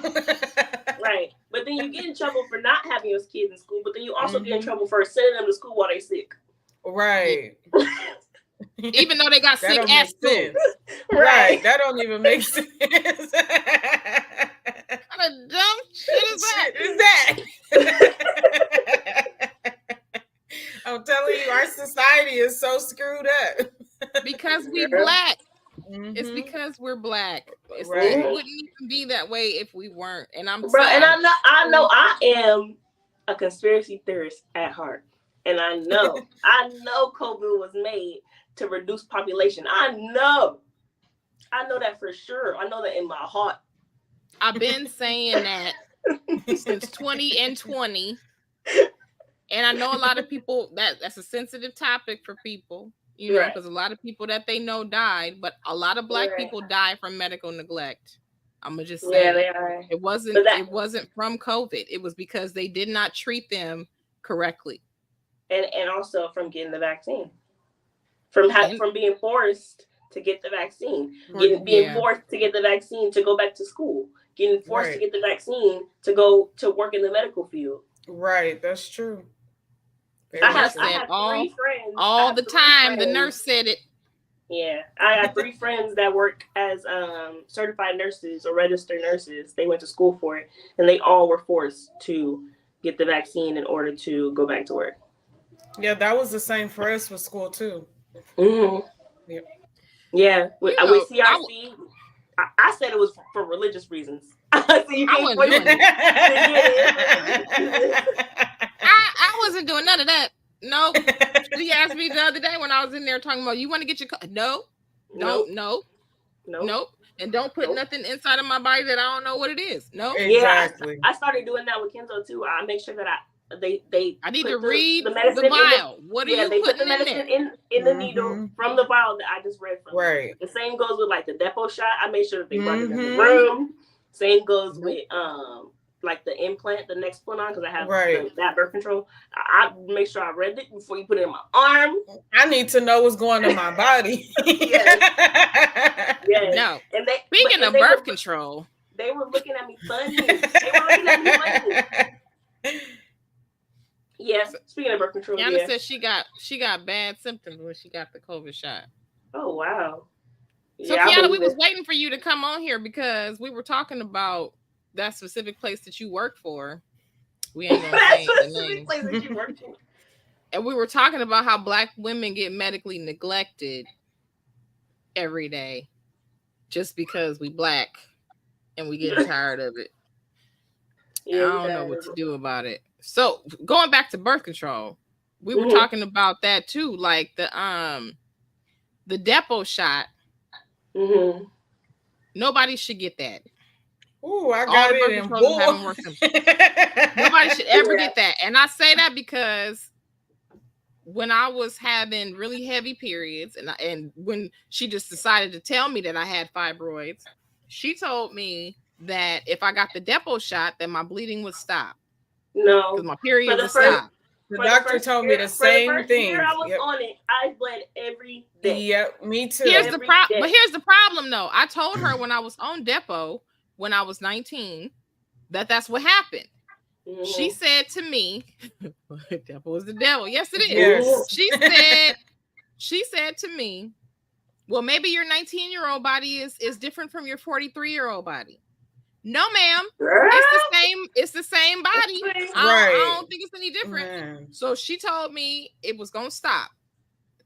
[SPEAKER 5] Right. But then you get in trouble for not having your kids in school, but then you also get in trouble for sending them to school while they're sick.
[SPEAKER 7] Right.
[SPEAKER 6] Even though they got sick at school.
[SPEAKER 7] Right. That don't even make sense.
[SPEAKER 6] What a dumb shit is
[SPEAKER 7] that? I'm telling you, our society is so screwed up.
[SPEAKER 6] Because we Black. Mm-hmm. It's because we're Black. It wouldn't even be that way if we weren't. And I'm
[SPEAKER 5] and I know I am a conspiracy theorist at heart. And I know COVID was made to reduce population. I know that for sure. I know that in my heart.
[SPEAKER 6] I've been saying that since 2020. And I know a lot of people that's a sensitive topic for people, you know, because a lot of people that they know died, but a lot of Black people die from medical neglect. I'm gonna just say
[SPEAKER 5] they are.
[SPEAKER 6] It wasn't from COVID. It was because they did not treat them correctly. And
[SPEAKER 5] also from getting the vaccine. From being forced to get the vaccine. Being forced to get the vaccine to go back to school. Getting forced to get the vaccine to go to work in the medical field.
[SPEAKER 7] Right, that's true.
[SPEAKER 5] I have 3 friends.
[SPEAKER 6] All the time, the nurse said it.
[SPEAKER 5] Yeah, I have 3 friends that work as certified nurses or registered nurses. They went to school for it, and they all were forced to get the vaccine in order to go back to work.
[SPEAKER 7] Yeah, that was the same for us with school too.
[SPEAKER 5] Mm-hmm. Yep. Yeah, with CRC, I said it was for religious reasons. So you can't
[SPEAKER 6] I wasn't doing none of that. Nope. She asked me the other day when I was in there talking about, you want to get your no. And don't put nothing inside of my body that I don't know what it is. No.
[SPEAKER 7] Exactly.
[SPEAKER 5] Yeah, I started doing that with Kenzo too. I make sure that I need
[SPEAKER 6] to read the vial. What are you
[SPEAKER 5] they
[SPEAKER 6] putting
[SPEAKER 5] put the medicine in the needle from the vial that I just read from.
[SPEAKER 7] Right.
[SPEAKER 5] The same goes with like the depot shot. I make sure that they run it in the room. Same goes with like the implant, the next put on, because I have that birth control. I make sure I read it before you put it in my arm.
[SPEAKER 7] I need to know what's going in my body.
[SPEAKER 5] Yeah.
[SPEAKER 6] No. And speaking of birth control,
[SPEAKER 5] they were looking at me funny. Yes, speaking of birth control,
[SPEAKER 6] Yana said she got bad symptoms when she got the COVID shot.
[SPEAKER 5] Oh wow!
[SPEAKER 6] So Kiana, we was waiting for you to come on here because we were talking about that specific place that you work for. We ain't gonna say the name.
[SPEAKER 5] Place that you work for.
[SPEAKER 6] And we were talking about how Black women get medically neglected every day just because we Black and we get tired of it. Yeah, I don't know what to do about it. So going back to birth control, we were talking about that too, like the depot shot.
[SPEAKER 5] Mm-hmm.
[SPEAKER 6] Nobody should get that.
[SPEAKER 7] Ooh, I got it in bull.
[SPEAKER 6] Nobody should ever get that. And I say that because when I was having really heavy periods and when she just decided to tell me that I had fibroids, she told me that if I got the depot shot, then my bleeding would stop.
[SPEAKER 5] No,
[SPEAKER 6] because my period would stop.
[SPEAKER 7] The doctor told me the same thing.
[SPEAKER 5] Year I was on it, I bled every day.
[SPEAKER 7] Yep, me too.
[SPEAKER 6] Here's the problem. But here's the problem, though. I told her when I was on Depo, when I was 19, that's what happened. Mm-hmm. She said to me, "Depo is the devil." Yes, it is. Yes. She said to me, "Well, maybe your 19-year-old body is different from your 43-year-old body." No, ma'am. It's the same body. I don't think it's any different. Man. So she told me it was gonna stop.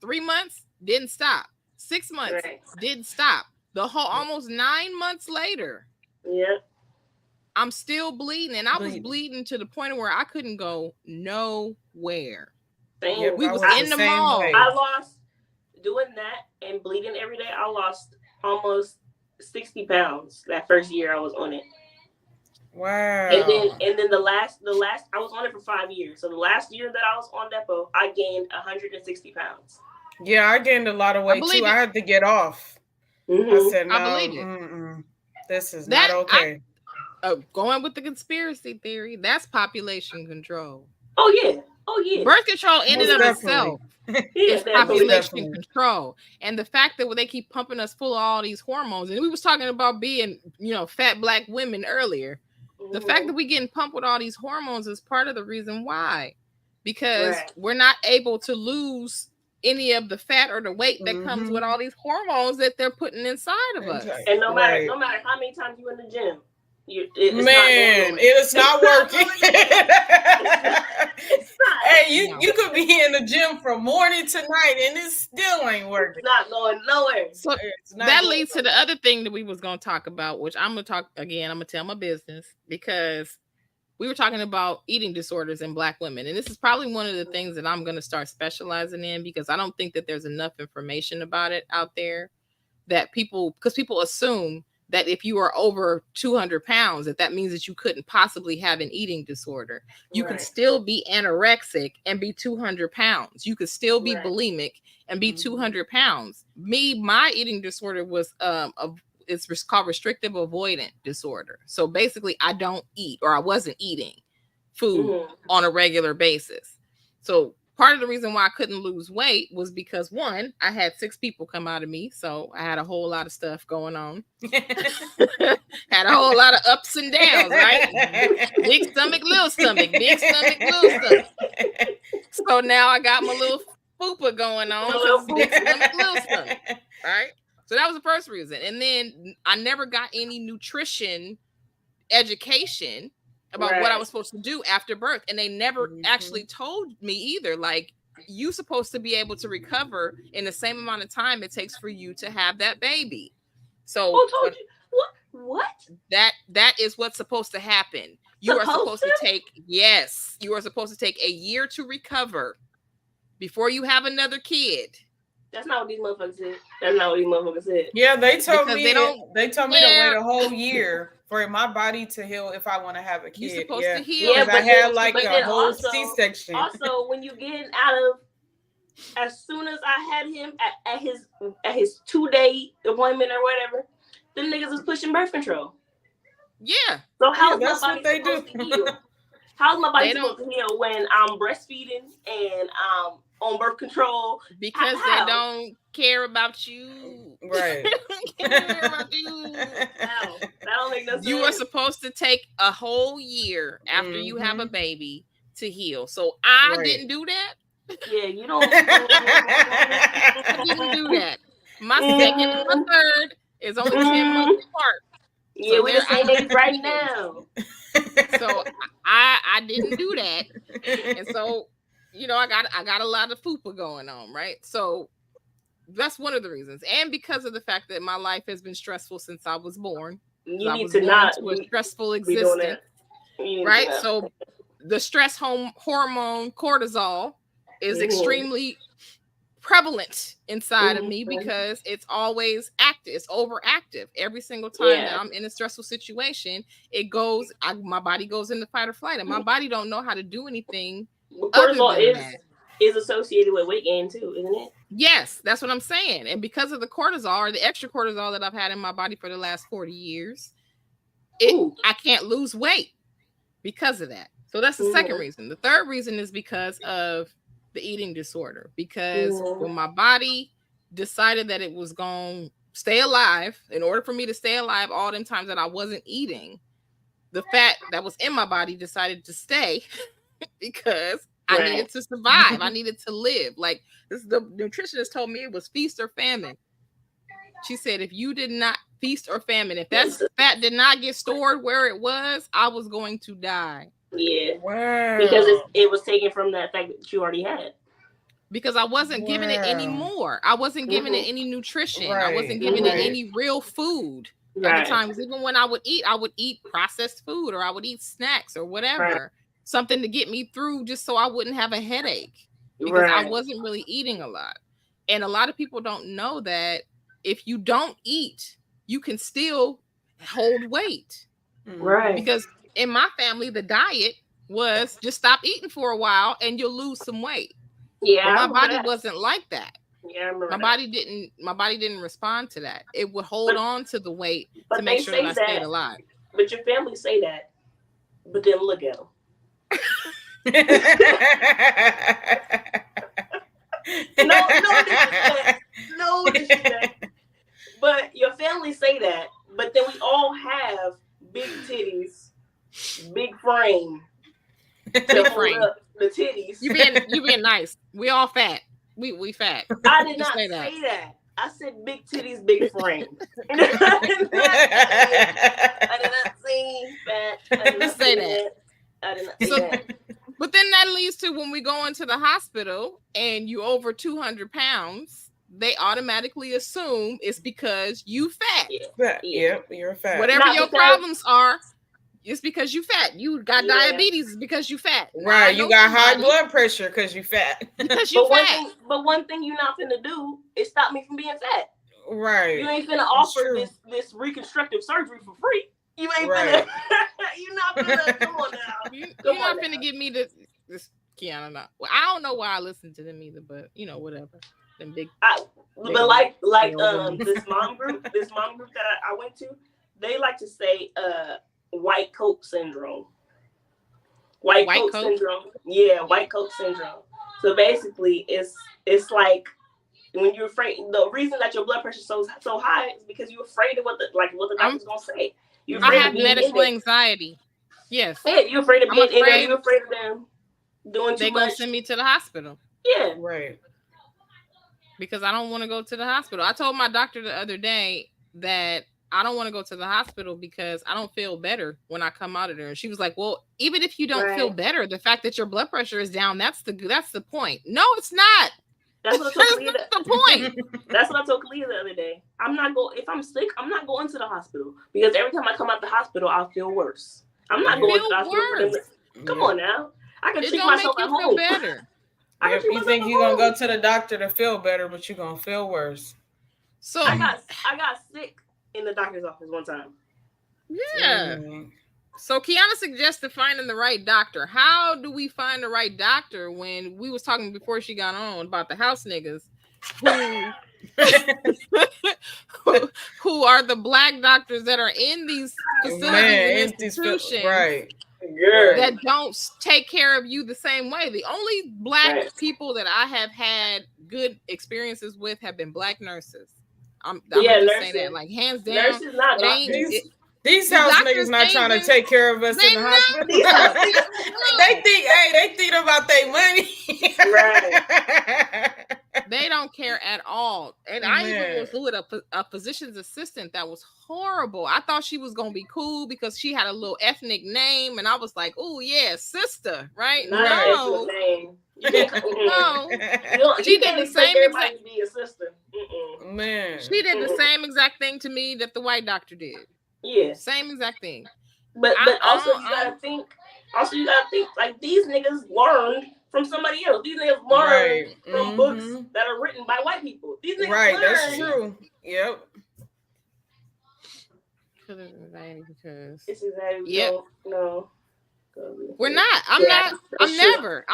[SPEAKER 6] 3 months, didn't stop. 6 months, didn't stop. The whole almost 9 months later.
[SPEAKER 5] Yeah.
[SPEAKER 6] I'm still bleeding, and I was bleeding to the point where I couldn't go nowhere.
[SPEAKER 5] We
[SPEAKER 6] was in the mall.
[SPEAKER 5] I lost doing that and bleeding every day. I lost almost 60 pounds that first year I was on it.
[SPEAKER 7] Wow.
[SPEAKER 5] And then the last I was on it for 5 years. So the last year that I was on Depo, I gained 160 pounds.
[SPEAKER 7] Yeah, I gained a lot of weight too. I had to get off.
[SPEAKER 5] Mm-hmm.
[SPEAKER 7] I said, no,
[SPEAKER 6] I believe it.
[SPEAKER 7] This is not okay.
[SPEAKER 6] Going with the conspiracy theory, that's population control.
[SPEAKER 5] Oh yeah.
[SPEAKER 6] Birth control in and of itself is population control. And the fact that they keep pumping us full of all these hormones, and we was talking about being, fat black women earlier. Mm-hmm. The fact that we getting pumped with all these hormones is part of the reason why. Because we're not able to lose any of the fat or the weight that comes with all these hormones that they're putting inside of us.
[SPEAKER 5] And no matter how many times you in the gym,
[SPEAKER 7] it's not working. Hey, you could be in the gym from morning to night and it still ain't working.
[SPEAKER 5] It's not going nowhere.
[SPEAKER 6] So that leads to the other thing that we was going to talk about, which I'm going to talk again. I'm going to tell my business because we were talking about eating disorders in Black women. And this is probably one of the things that I'm going to start specializing in because I don't think that there's enough information about it out there because people assume that if you are over 200 pounds, that means that you couldn't possibly have an eating disorder. You could still be anorexic and be 200 pounds. You could still be bulimic and be 200 pounds. My eating disorder was it's called restrictive avoidant disorder. So basically, I don't eat, or I wasn't eating food on a regular basis. So part of the reason why I couldn't lose weight was because, one, I had 6 people come out of me. So I had a whole lot of stuff going on. Had a whole lot of ups and downs, right? Big stomach, little stomach, big stomach, little stomach. So now I got my little fupa going on. Big stomach, little stomach, right? So that was the first reason. And then I never got any nutrition education about what I was supposed to do after birth. And they never actually told me either. Like, you're supposed to be able to recover in the same amount of time it takes for you to have that baby. So
[SPEAKER 5] who told you? What?
[SPEAKER 6] That is what's supposed to happen. You are supposed to take a year to recover before you have another kid.
[SPEAKER 5] That's not what these motherfuckers said.
[SPEAKER 7] Yeah, they told me to wait a whole year for my body to heal if I want to have a kid.
[SPEAKER 6] You're supposed to heal.
[SPEAKER 5] Yeah,
[SPEAKER 7] but I had like a whole C-section.
[SPEAKER 5] Also, when you getting out of, as soon as I had him at his 2-day appointment or whatever, them niggas is pushing birth control.
[SPEAKER 6] Yeah.
[SPEAKER 5] So how's my body supposed to heal? How's my body supposed to heal when I'm breastfeeding and on birth control?
[SPEAKER 6] Because they don't care about you.
[SPEAKER 7] Right.
[SPEAKER 6] Care about you.
[SPEAKER 5] That don't make no sense.
[SPEAKER 6] You are supposed to take a whole year after you have a baby to heal. So I didn't do that.
[SPEAKER 5] Yeah, you don't.
[SPEAKER 6] I didn't do that. My second and my third is only 10 months apart.
[SPEAKER 5] Yeah, we're the same age right now.
[SPEAKER 6] So I didn't do that. And so, I got a lot of fupa going on, right? So that's one of the reasons. And because of the fact that my life has been stressful since I was born.
[SPEAKER 5] You need to not
[SPEAKER 6] a stressful existence. Right? So the stress hormone cortisol is extremely prevalent inside of me because it's always active. It's overactive. Every single time that I'm in a stressful situation, my body goes into fight or flight, and my body don't know how to do anything.
[SPEAKER 5] Cortisol is associated with weight gain too, isn't it?
[SPEAKER 6] Yes, that's what I'm saying. And because of the cortisol or the extra cortisol that I've had in my body for the last 40 years, I can't lose weight because of that. So that's the second reason. The third reason is because of the eating disorder. Because when my body decided that it was going to stay alive, in order for me to stay alive all them times that I wasn't eating, the fat that was in my body decided to stay because I needed to survive. I needed to live. Like the nutritionist told me it was feast or famine. She said, if you did not feast or famine, if that fat did not get stored where it was, I was going to die.
[SPEAKER 5] Yeah. Wow. Because it was taken from that fact that you already had.
[SPEAKER 6] Because I wasn't giving it any more. I wasn't giving it any nutrition. I wasn't giving it any real food. Other times, even when I would eat processed food, or I would eat snacks or whatever, something to get me through just so I wouldn't have a headache, because I wasn't really eating a lot. And a lot of people don't know that if you don't eat, you can still hold weight.
[SPEAKER 5] Right.
[SPEAKER 6] Because in my family, the diet was just stop eating for a while and you'll lose some weight.
[SPEAKER 5] Yeah.
[SPEAKER 6] But my body wasn't like that.
[SPEAKER 5] Yeah, I remember
[SPEAKER 6] my body didn't respond to that. It would hold on to the weight to make sure that I stayed alive.
[SPEAKER 5] But your family say that, but then look at them. No disrespect. But your family say that, but then we all have big titties, big frame.
[SPEAKER 6] Big frame.
[SPEAKER 5] The titties.
[SPEAKER 6] You being nice. We all fat. We fat.
[SPEAKER 5] I did not say that. I said big titties, big frame. I did not say fat. I did not say that. I did not say that.
[SPEAKER 6] But then that leads to when we go into the hospital and you over 200 pounds, they automatically assume it's because you fat.
[SPEAKER 7] Yeah, you're fat.
[SPEAKER 6] Whatever your problems are, it's because you fat. You got diabetes because you fat.
[SPEAKER 7] Right. You got high blood pressure because you fat.
[SPEAKER 6] Because you fat.
[SPEAKER 5] But one thing you're not finna do is stop me from being fat.
[SPEAKER 7] Right.
[SPEAKER 5] You ain't finna offer this reconstructive surgery for free. You ain't finna. You're not finna. Come on now.
[SPEAKER 6] You're not finna give me this Kiana. Not. Well, I don't know why I listen to them either, but whatever. Them big.
[SPEAKER 5] But like this mom group that I went to, they like to say white coat syndrome. White coat syndrome. Yeah, white coat syndrome. So basically, it's like when you're afraid. The reason that your blood pressure is so high is because you're afraid of what the doctor's gonna say.
[SPEAKER 6] I have medical anxiety. Yes.
[SPEAKER 5] Yeah, you're afraid of being in there. You're afraid of them doing too much.
[SPEAKER 6] They're gonna send me to the hospital.
[SPEAKER 5] Yeah.
[SPEAKER 7] Right.
[SPEAKER 6] Because I don't want to go to the hospital. I told my doctor the other day that I don't want to go to the hospital because I don't feel better when I come out of there. And she was like, well, even if you don't feel better, the fact that your blood pressure is down, that's the point. No, it's not.
[SPEAKER 5] That's what I told Kalia.
[SPEAKER 6] That's the point.
[SPEAKER 5] That's what I told Kalia the other day. If I'm sick, I'm not going to the hospital because every time I come out the hospital, I'll feel worse. I'm not going to the hospital. Come on now. I can treat myself at home.
[SPEAKER 6] Better.
[SPEAKER 7] You think you're gonna go to the doctor to feel better, but you're gonna feel worse.
[SPEAKER 6] So
[SPEAKER 5] I got sick in the doctor's office one time.
[SPEAKER 6] Yeah. So Kiana suggested finding the right doctor. How do we find the right doctor when we was talking before she got on about the house niggas who are the black doctors that are in these facilities and institutions,
[SPEAKER 7] right?
[SPEAKER 6] That don't take care of you the same way. The only black people that I have had good experiences with have been black nurses. I'm just saying that, like, hands down.
[SPEAKER 5] Nurses not
[SPEAKER 7] these house niggas not trying to take care of us in the hospital. they think about their money.
[SPEAKER 5] Right.
[SPEAKER 6] They don't care at all. And I even was with a physician's assistant that was horrible. I thought she was gonna be cool because she had a little ethnic name, and I was like, "Oh yeah, sister, right?"
[SPEAKER 5] No.
[SPEAKER 6] No, she did the same exact.
[SPEAKER 5] Be a sister.
[SPEAKER 7] Man,
[SPEAKER 6] she did the same exact thing to me that the white doctor did.
[SPEAKER 5] Yeah,
[SPEAKER 6] same exact thing.
[SPEAKER 5] But also you gotta think like these niggas learned from somebody else. These niggas learned from books that are written by white people. These niggas learned.
[SPEAKER 7] That's true. Yep.
[SPEAKER 5] It's anxiety. Yep. No.
[SPEAKER 6] We're not. I'm never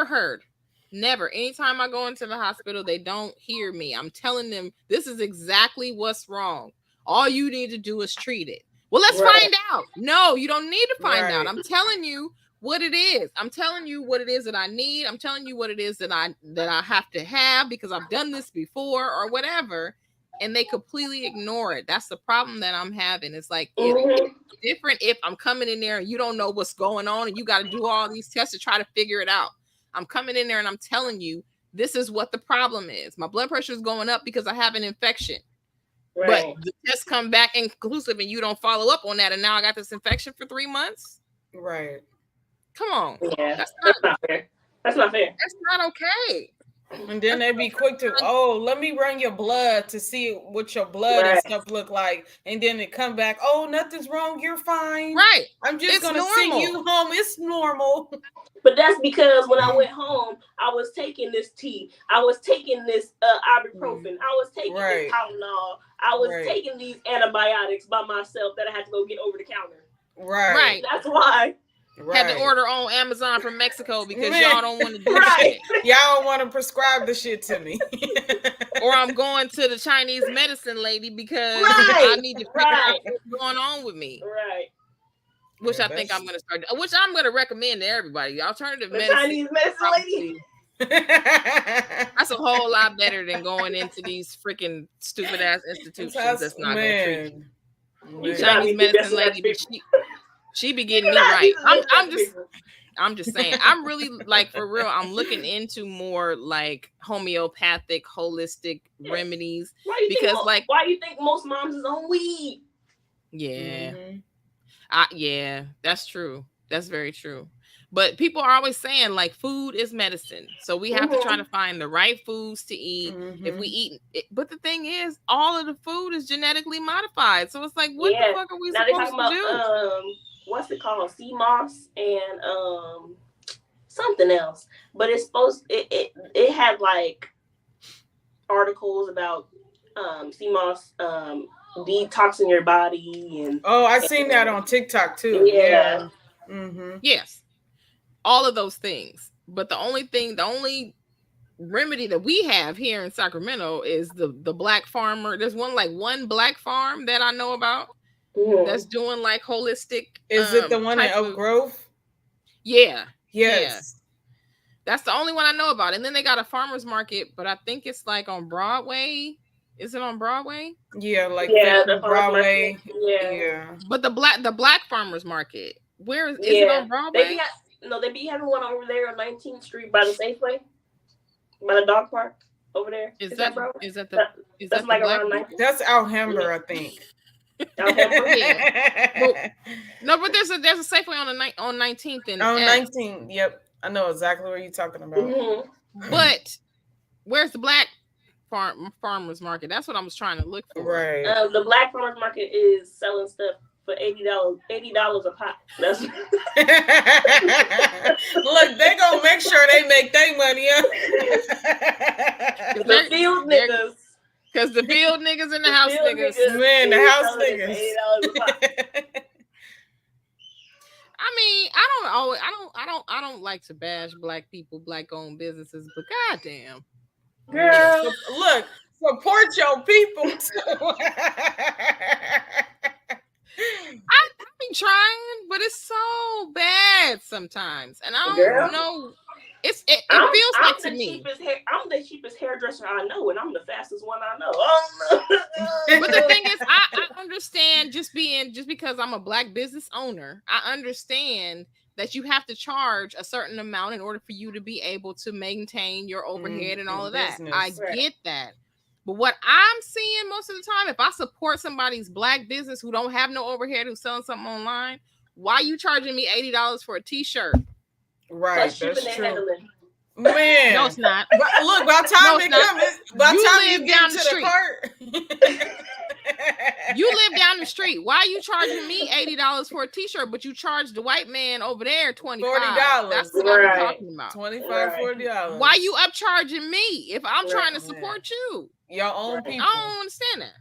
[SPEAKER 6] heard. Never. Anytime I go into the hospital, they don't hear me. I'm telling them this is exactly what's wrong. All you need to do is treat it. Well, let's find out. No, you don't need to find out. I'm telling you what it is. I'm telling you what it is that I need. I'm telling you what it is that I have to have because I've done this before or whatever. And they completely ignore it. That's the problem that I'm having. It's like it's different if I'm coming in there and you don't know what's going on and you got to do all these tests to try to figure it out. I'm coming in there and I'm telling you this is what the problem is. My blood pressure is going up because I have an infection. Right. But the tests come back inconclusive and you don't follow up on that. And now I got this infection for 3 months.
[SPEAKER 7] Right.
[SPEAKER 6] Come on.
[SPEAKER 5] Yeah, that's not fair. That's not fair.
[SPEAKER 6] That's not okay.
[SPEAKER 7] And then they'd be quick to, let me run your blood to see what your blood and stuff look like. And then it come back, nothing's wrong. You're fine.
[SPEAKER 6] Right.
[SPEAKER 7] I'm just going to send you home. It's normal.
[SPEAKER 5] But that's because when I went home, I was taking this tea. I was taking this ibuprofen. I was taking this Tylenol. I was taking these antibiotics by myself that I had to go get over the counter.
[SPEAKER 6] Right.
[SPEAKER 5] That's why.
[SPEAKER 6] Had to order on Amazon from Mexico because y'all don't want to do shit.
[SPEAKER 7] Y'all don't want to prescribe the shit to me.
[SPEAKER 6] Or I'm going to the Chinese medicine lady because I need to figure out what's going on with me.
[SPEAKER 5] Right.
[SPEAKER 6] Which I think I'm going to start. Which I'm going to recommend to everybody. Alternative medicine.
[SPEAKER 5] Chinese medicine lady.
[SPEAKER 6] That's a whole lot better than going into these freaking stupid ass institutions that's not going to treat you. Chinese medicine lady, she be getting me right. I'm just saying. I'm really like for real. I'm looking into more like homeopathic, holistic remedies because
[SPEAKER 5] why do you think most moms is on weed?
[SPEAKER 6] Yeah, yeah, that's true. That's very true. But people are always saying like food is medicine, so we have to try to find the right foods to eat. If we eat it, but the thing is, all of the food is genetically modified, so it's like, what the fuck are we supposed to do?
[SPEAKER 5] What's it called? Sea moss and something else. But it's supposed it had like articles about sea moss detoxing your body and
[SPEAKER 7] I seen that on TikTok too.
[SPEAKER 5] Yeah.
[SPEAKER 6] Yes. All of those things. But the only remedy that we have here in Sacramento is the black farmer. There's one black farm that I know about. That's doing like holistic.
[SPEAKER 7] Is it the one in Oak Grove?
[SPEAKER 6] Yeah.
[SPEAKER 7] Yes.
[SPEAKER 6] Yeah. That's the only one I know about. And then they got a farmer's market, but I think it's like on Broadway. Is it on Broadway?
[SPEAKER 7] Yeah, like the Broadway.
[SPEAKER 5] Yeah.
[SPEAKER 6] But the black farmer's market. Where is it on Broadway?
[SPEAKER 5] They be having one over there on 19th Street by the Safeway, by the dog park over there.
[SPEAKER 6] Is
[SPEAKER 5] that
[SPEAKER 6] Broadway?
[SPEAKER 5] That's like around 19th?
[SPEAKER 7] That's Alhambra, I think.
[SPEAKER 6] No, but there's a Safeway on 19th and
[SPEAKER 7] on 19th. Yep, I know exactly what you're talking about.
[SPEAKER 6] But where's the black farmers market? That's what I was trying to look for.
[SPEAKER 7] Right.
[SPEAKER 5] The black farmers market is selling stuff for $80 a pop. That's
[SPEAKER 7] look, they gonna make sure they make their money up.
[SPEAKER 5] The field niggas.
[SPEAKER 6] Because the field niggas and the house niggas.
[SPEAKER 7] Man, the house niggas.
[SPEAKER 6] I mean, I don't like to bash black people, black owned businesses, but goddamn.
[SPEAKER 5] Girl.
[SPEAKER 7] Look, support your people too.
[SPEAKER 6] I've been trying, but it's so bad sometimes. And I don't know. It feels like to me.
[SPEAKER 5] I'm the cheapest hairdresser I know, and I'm the fastest one I know.
[SPEAKER 6] But the thing is, I understand just because I'm a black business owner, I understand that you have to charge a certain amount in order for you to be able to maintain your overhead and all of that. I get that. But what I'm seeing most of the time, if I support somebody's black business who don't have no overhead, who's selling something online, why are you charging me $80 for a t-shirt?
[SPEAKER 7] Right, that's true.
[SPEAKER 6] Man, no, it's not.
[SPEAKER 7] Look, by the time you get to the part,
[SPEAKER 6] you live down the street. Why are you charging me $80 for a t-shirt, but you charge the white man over there $25? That's what I'm talking about.
[SPEAKER 7] $25, $40.
[SPEAKER 6] Why you upcharging me if I'm trying to support you?
[SPEAKER 7] Your own people.
[SPEAKER 6] I don't understand that.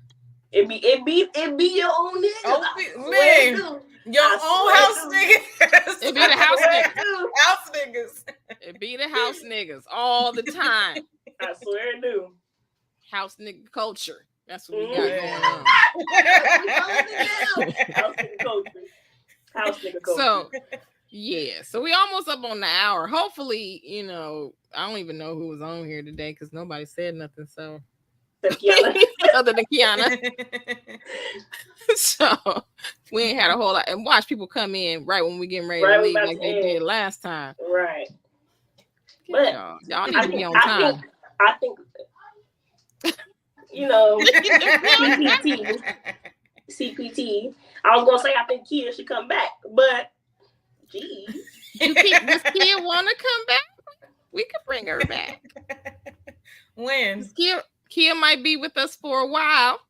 [SPEAKER 5] It be your own niggas.
[SPEAKER 7] Man. Your own house niggas.
[SPEAKER 6] It be the house niggas.
[SPEAKER 7] House niggas.
[SPEAKER 6] It be the house niggas all the time.
[SPEAKER 5] I swear it do.
[SPEAKER 6] House nigga culture. That's what we got going on.
[SPEAKER 5] House nigga culture.
[SPEAKER 6] So, yeah. So we almost up on the hour. Hopefully, you know, I don't even know who was on here today because nobody said nothing. So, other than Kiana. So we ain't had a whole lot. And watch people come in right when we getting ready to leave like they did last time.
[SPEAKER 5] Right.
[SPEAKER 6] But y'all need to be on time.
[SPEAKER 5] I think you know, CPT. I was gonna say I think Kia should come back, but geez.
[SPEAKER 6] Does Kia want to come back? We could bring her back.
[SPEAKER 7] When?
[SPEAKER 6] Kia might be with us for a while.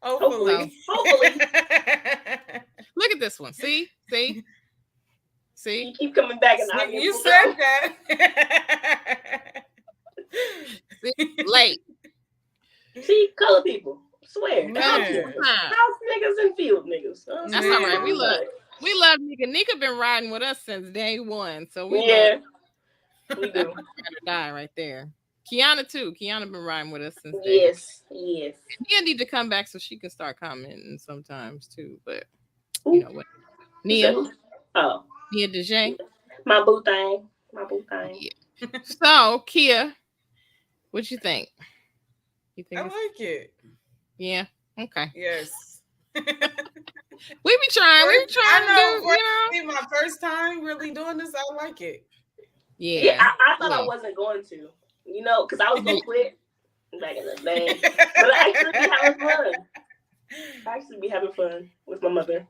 [SPEAKER 7] Hopefully.
[SPEAKER 6] Look at this one. See?
[SPEAKER 5] You keep coming back and
[SPEAKER 7] you said that.
[SPEAKER 6] See? Late.
[SPEAKER 5] See, color people. Swear.
[SPEAKER 7] Man.
[SPEAKER 5] House niggas and field niggas.
[SPEAKER 6] That's all right. We love Nika. Nika been riding with us since day one. So we
[SPEAKER 5] we do.
[SPEAKER 6] Die right there. Kiana too. Kiana been riding with us since
[SPEAKER 5] Yes.
[SPEAKER 6] Nia need to come back so she can start commenting sometimes too. But you know what? Nia. Nia DeJay.
[SPEAKER 5] My boo thing.
[SPEAKER 6] Yeah. So Kia, what you think? You think
[SPEAKER 7] I like it.
[SPEAKER 6] Yeah. Okay.
[SPEAKER 7] Yes.
[SPEAKER 6] We be trying. We be trying to do,
[SPEAKER 7] my first time really doing this. I like it.
[SPEAKER 5] Yeah. I thought I wasn't going to, you know, because I was gonna quit back in the day. But I actually be having fun with my mother.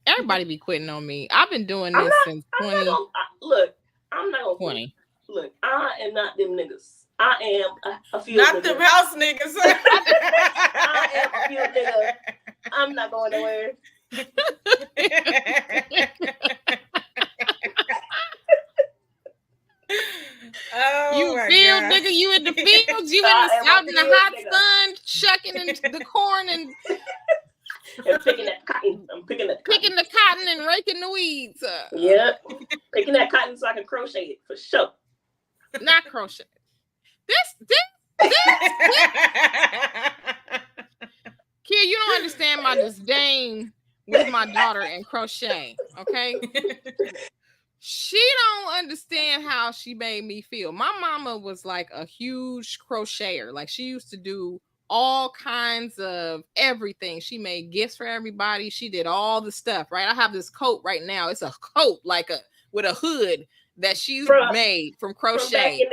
[SPEAKER 6] Everybody be quitting on me. I've been doing this since 20.
[SPEAKER 5] I'm not gonna
[SPEAKER 6] 20.
[SPEAKER 5] Look, I am not them niggas. I am a field
[SPEAKER 7] not
[SPEAKER 5] nigga.
[SPEAKER 7] Them house niggas.
[SPEAKER 5] I am a field nigga. I'm not going nowhere.
[SPEAKER 6] You field nigga, you in the fields, you out in the hot sun, shucking into the corn and
[SPEAKER 5] picking that cotton. I'm picking the
[SPEAKER 6] cotton and raking the weeds.
[SPEAKER 5] Yep. Picking that cotton so I can crochet it for sure.
[SPEAKER 6] Not crochet. This. Kia, you don't understand my disdain with my daughter and crochet, okay? She don't understand how she made me feel. My mama was like a huge crocheter. Like she used to do all kinds of everything. She made gifts for everybody. She did all the stuff, right? I have this coat right now. It's a coat with a hood that she made from crochet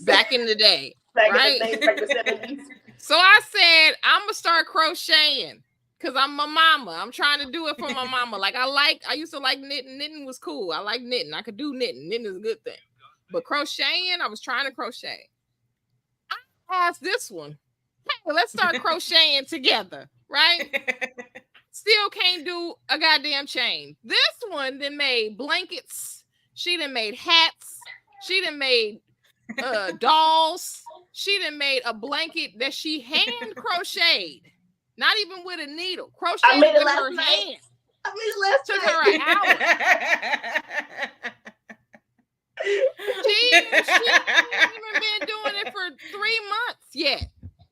[SPEAKER 6] back in the day. Back in the 70s. So I said, I'm gonna start crocheting because I'm my mama. I'm trying to do it for my mama. I used to like knitting. Knitting was cool. I like knitting. I could do knitting. Knitting is a good thing. But crocheting, I was trying to crochet. I asked this one, hey, let's start crocheting together, right? Still can't do a goddamn chain. This one then made blankets. She done made hats. She done made dolls. She done made a blanket that she hand crocheted. Not even with a needle. Crocheted with her hand.
[SPEAKER 5] I made it last
[SPEAKER 6] Took her an hour. She hasn't even been doing it for 3 months yet.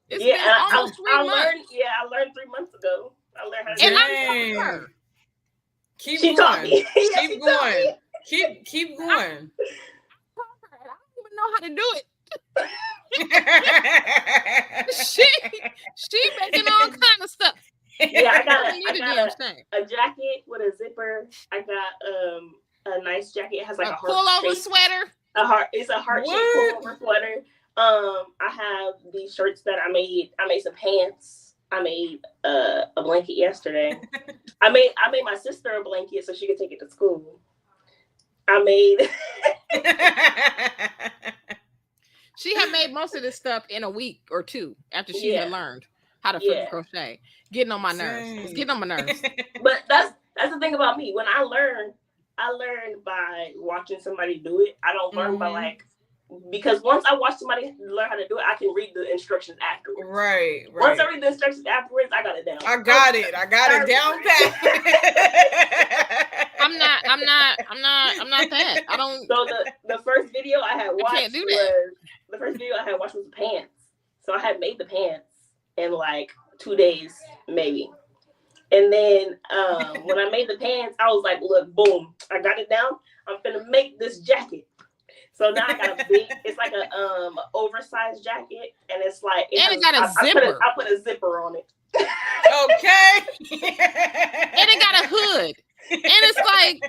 [SPEAKER 6] It's been almost 3 months.
[SPEAKER 5] I learned 3 months ago. I learned how to do
[SPEAKER 6] it.
[SPEAKER 5] And
[SPEAKER 6] I taught her.
[SPEAKER 7] Keep
[SPEAKER 5] going.
[SPEAKER 7] Taught me. Keep going. Keep going.
[SPEAKER 6] I don't even know how to do it. she making all kind of stuff.
[SPEAKER 5] Yeah, I got a jacket with a zipper. I got a nice jacket. It has like a
[SPEAKER 6] pullover sweater.
[SPEAKER 5] It's a heart-shaped pullover sweater. I have these shirts that I made. I made some pants. I made a blanket yesterday. I made my sister a blanket so she could take it to school. I made.
[SPEAKER 6] She had made most of this stuff in a week or two after she had learned how to freaking crochet. Getting on my nerves. It's getting on my nerves.
[SPEAKER 5] But that's the thing about me. When I learn by watching somebody do it. I don't learn by because once I watch somebody learn how to do it, I can read the instructions afterwards.
[SPEAKER 7] Right.
[SPEAKER 5] Once I read the instructions afterwards, I got it down.
[SPEAKER 7] I got it down pat.
[SPEAKER 6] I'm not that. I don't.
[SPEAKER 5] So the first video I had watched was the pants. So I had made the pants in like 2 days, maybe. And then when I made the pants, I was like, look, boom, I got it down. I'm finna make this jacket. So now I got a big, it's like a oversized jacket, and it's like,
[SPEAKER 6] it got a zipper.
[SPEAKER 5] I put a zipper on it.
[SPEAKER 7] Okay.
[SPEAKER 6] And it got a hood. And it's like,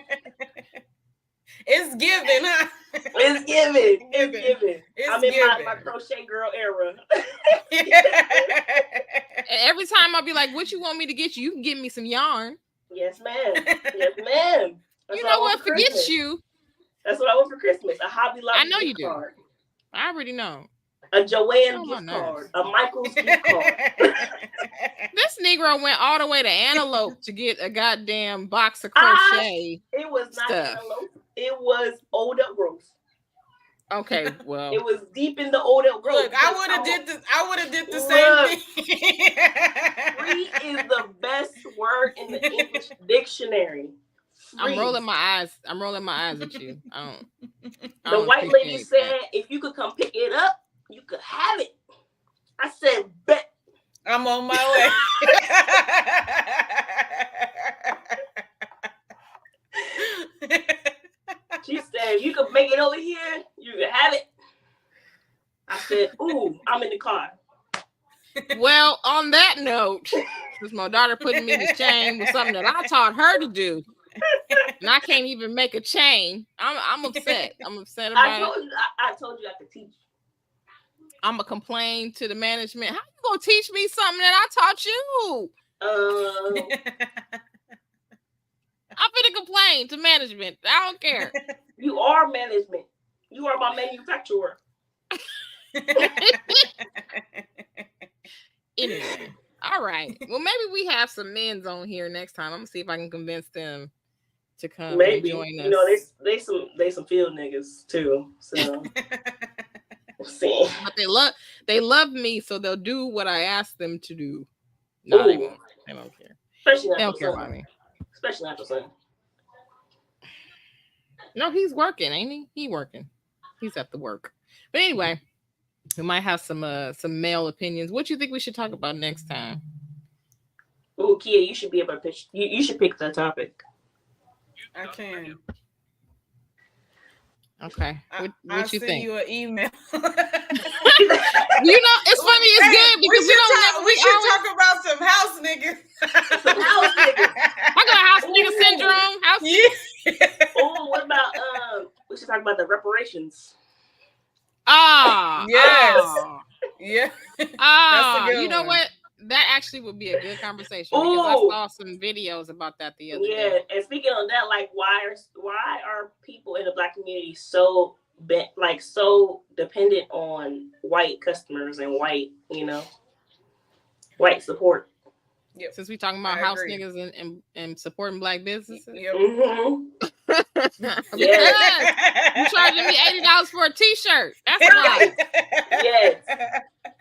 [SPEAKER 7] it's giving, huh?
[SPEAKER 5] It's giving. It's giving. I'm in my crochet girl era.
[SPEAKER 6] Every time I'll be like, what you want me to get you? You can get me some yarn.
[SPEAKER 5] Yes, ma'am. Yes, ma'am.
[SPEAKER 6] You know what? Forget you.
[SPEAKER 5] That's what I want for Christmas. A Hobby Lobby
[SPEAKER 6] I know you do.
[SPEAKER 5] card.
[SPEAKER 6] I already know.
[SPEAKER 5] A Joanne gift card. A Michael's gift card.
[SPEAKER 6] This Negro went all the way to Antelope to get a goddamn box of crochet.
[SPEAKER 5] It was not
[SPEAKER 6] stuff.
[SPEAKER 5] Antelope. It was Old Elk Grove.
[SPEAKER 6] Okay, well,
[SPEAKER 5] it was deep in the Old Elk Grove.
[SPEAKER 7] Look, I would have did the same thing.
[SPEAKER 5] Free is the best word in the English dictionary.
[SPEAKER 6] I'm rolling my eyes at you.
[SPEAKER 5] The white lady said, if you could come pick it up, you could have it. I said, bet.
[SPEAKER 7] I'm on my way.
[SPEAKER 5] She said, you could make it over here, you could have it. I said, ooh, I'm in the car.
[SPEAKER 6] Well, on that note, since my daughter putting me to shame with something that I taught her to do, and I can't even make a chain, I'm upset. I'm upset about it.
[SPEAKER 5] I told you I could teach.
[SPEAKER 6] I'm gonna complain to the management. How you gonna teach me something that I taught you? I'm gonna complain to management. I don't care.
[SPEAKER 5] You are management. You are my manufacturer.
[SPEAKER 6] Anyway, all right. Well, maybe we have some men's on here next time. I'm gonna see if I can convince them to come and join us.
[SPEAKER 5] You know, they some field niggas too. So see.
[SPEAKER 6] But they love me, so they'll do what I ask them to do. No, they won't. They don't care.
[SPEAKER 5] Especially
[SPEAKER 6] they don't care about me.
[SPEAKER 5] Especially not your son.
[SPEAKER 6] No, he's working, ain't he? He working. He's at the work. But anyway, we might have some male opinions. What do you think we should talk about next time?
[SPEAKER 5] Oh, Kia, you should be able to pitch. You should pick the topic.
[SPEAKER 7] I can.
[SPEAKER 6] Okay. What you think?
[SPEAKER 7] I'll send you an email.
[SPEAKER 6] You know, it's funny. It's good because
[SPEAKER 7] we should talk about some house niggas.
[SPEAKER 5] Some house niggas.
[SPEAKER 6] Talk about house nigga syndrome.
[SPEAKER 5] Oh, what about we should talk about the reparations.
[SPEAKER 7] Yes. Yeah.
[SPEAKER 6] You know what? That actually would be a good conversation because I saw some videos about that the other day.
[SPEAKER 5] Yeah, and speaking on that, like, why are people in the Black community so dependent on white customers and white support?
[SPEAKER 6] Yep. Since we talking about house niggas and supporting Black businesses.
[SPEAKER 7] Yep.
[SPEAKER 5] Mm-hmm.
[SPEAKER 6] Yes. You charging me $80 for a t-shirt. That's nice.
[SPEAKER 5] Yes.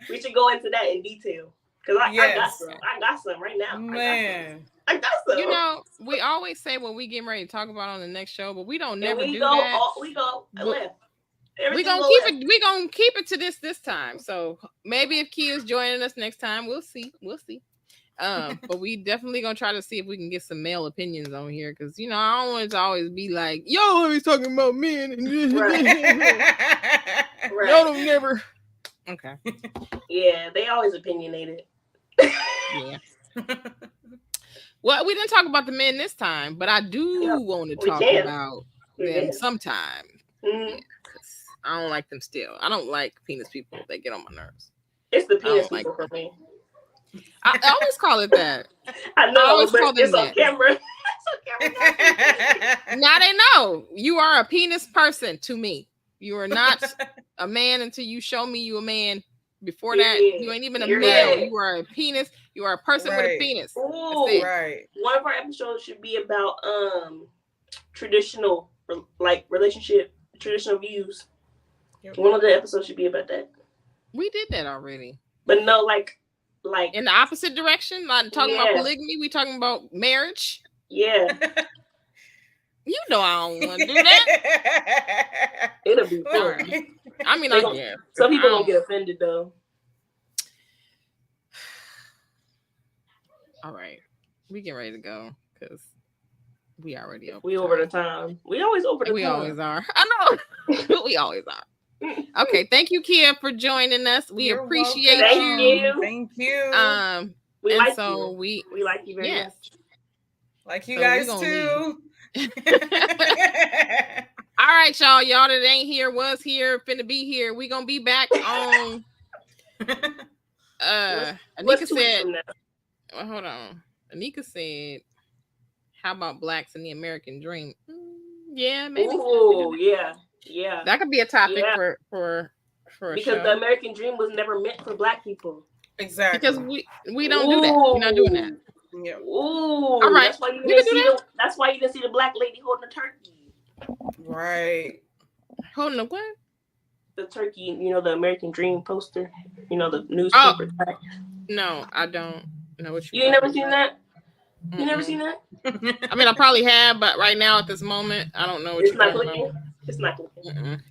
[SPEAKER 5] We should go into that in detail. Because I got some right now.
[SPEAKER 7] Man.
[SPEAKER 5] I got some.
[SPEAKER 6] You know, we always say what we getting ready to talk about on the next show, but we don't never do
[SPEAKER 5] that.
[SPEAKER 6] We gonna keep it to this time. So maybe if Kia's joining us next time, we'll see. But we definitely gonna try to see if we can get some male opinions on here because I don't want it to always be like, yo, he's talking about men.
[SPEAKER 5] Right.
[SPEAKER 6] Y'all don't never. Okay.
[SPEAKER 5] Yeah, they always opinionated.
[SPEAKER 6] Yeah. Well, we didn't talk about the men this time, but I do want to talk about them sometime.
[SPEAKER 5] Mm-hmm.
[SPEAKER 6] I don't like them still. I don't like penis people. They get on my nerves.
[SPEAKER 5] It's the penis people for me.
[SPEAKER 6] I always call it that.
[SPEAKER 5] I know,
[SPEAKER 6] I always
[SPEAKER 5] but
[SPEAKER 6] call them
[SPEAKER 5] it's on camera.
[SPEAKER 6] Now they know you are a penis person to me. You are not a man until you show me you a man. Before that, you ain't even a male. You are a penis. You are a person with a penis.
[SPEAKER 5] Ooh,
[SPEAKER 7] right.
[SPEAKER 5] One of our episodes should be about traditional relationship, traditional views. Yep. One of the episodes should be about that.
[SPEAKER 6] We did that already.
[SPEAKER 5] But no, like
[SPEAKER 6] in the opposite direction, like talking about polygamy, we talking about marriage.
[SPEAKER 5] Yeah.
[SPEAKER 6] You know I don't want to do that.
[SPEAKER 5] It'll be fun.
[SPEAKER 6] I mean, I guess.
[SPEAKER 5] Some people don't get offended though.
[SPEAKER 6] All right. We get ready to go because we already over.
[SPEAKER 5] We over the time. We always over the time.
[SPEAKER 6] We always are. I know. We always are. Okay. Thank you, Kia, for joining us. We appreciate you.
[SPEAKER 7] Thank you.
[SPEAKER 5] We
[SPEAKER 6] and
[SPEAKER 5] like
[SPEAKER 6] so
[SPEAKER 5] you. We like you very much.
[SPEAKER 7] Like you guys too.
[SPEAKER 6] All right, y'all. Y'all that ain't here was here, finna be here. We gonna be back on. Anika said. Well, hold on. Anika said, "How about blacks in the American dream?" Yeah, maybe.
[SPEAKER 5] Oh, yeah.
[SPEAKER 6] That could be a topic for a
[SPEAKER 5] because
[SPEAKER 6] show.
[SPEAKER 5] The American dream was never meant for black people.
[SPEAKER 7] Exactly.
[SPEAKER 6] Because we don't do that. We're not doing that.
[SPEAKER 7] Yeah.
[SPEAKER 5] Ooh.
[SPEAKER 6] All right.
[SPEAKER 5] That's why you didn't see that's why you didn't see the black lady holding a turkey.
[SPEAKER 7] Right.
[SPEAKER 6] Holding a what?
[SPEAKER 5] The turkey, the American Dream poster. The newspaper.
[SPEAKER 6] Oh. No, I don't know what
[SPEAKER 5] you ain't never seen that? You never seen that?
[SPEAKER 6] I mean, I probably have, but right now at this moment, I don't know what you're talking about.
[SPEAKER 5] It's not clicking.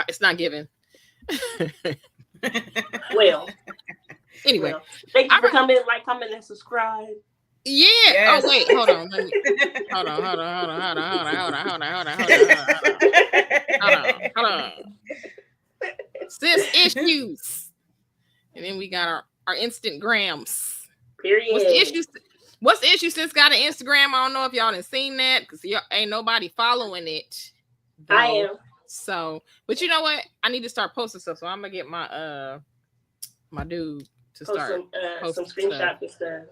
[SPEAKER 6] It's not given.
[SPEAKER 5] Well.
[SPEAKER 6] Anyway.
[SPEAKER 5] Thank you for coming, comment, and subscribe.
[SPEAKER 6] Yeah. Yes. Oh, wait. Hold on. Hold on. Sis issues. And then we got our Instagrams.
[SPEAKER 5] Period.
[SPEAKER 6] What's the issue sis got an Instagram? I don't know if y'all done seen that because ain't nobody following it.
[SPEAKER 5] Though. I am.
[SPEAKER 6] So, but you know what? I need to start posting stuff. So I'm gonna get my my dude to start
[SPEAKER 5] some screenshots and stuff.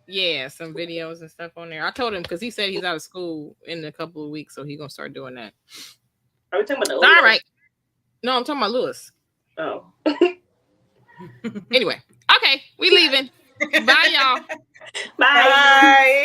[SPEAKER 6] Yeah, some videos and stuff on there. I told him because he said he's out of school in a couple of weeks, so he's gonna start doing that.
[SPEAKER 5] Are we talking about the old
[SPEAKER 6] all right? No, I'm talking about Lewis.
[SPEAKER 5] Oh.
[SPEAKER 6] Anyway, okay, we leaving. Bye, y'all.
[SPEAKER 5] Bye.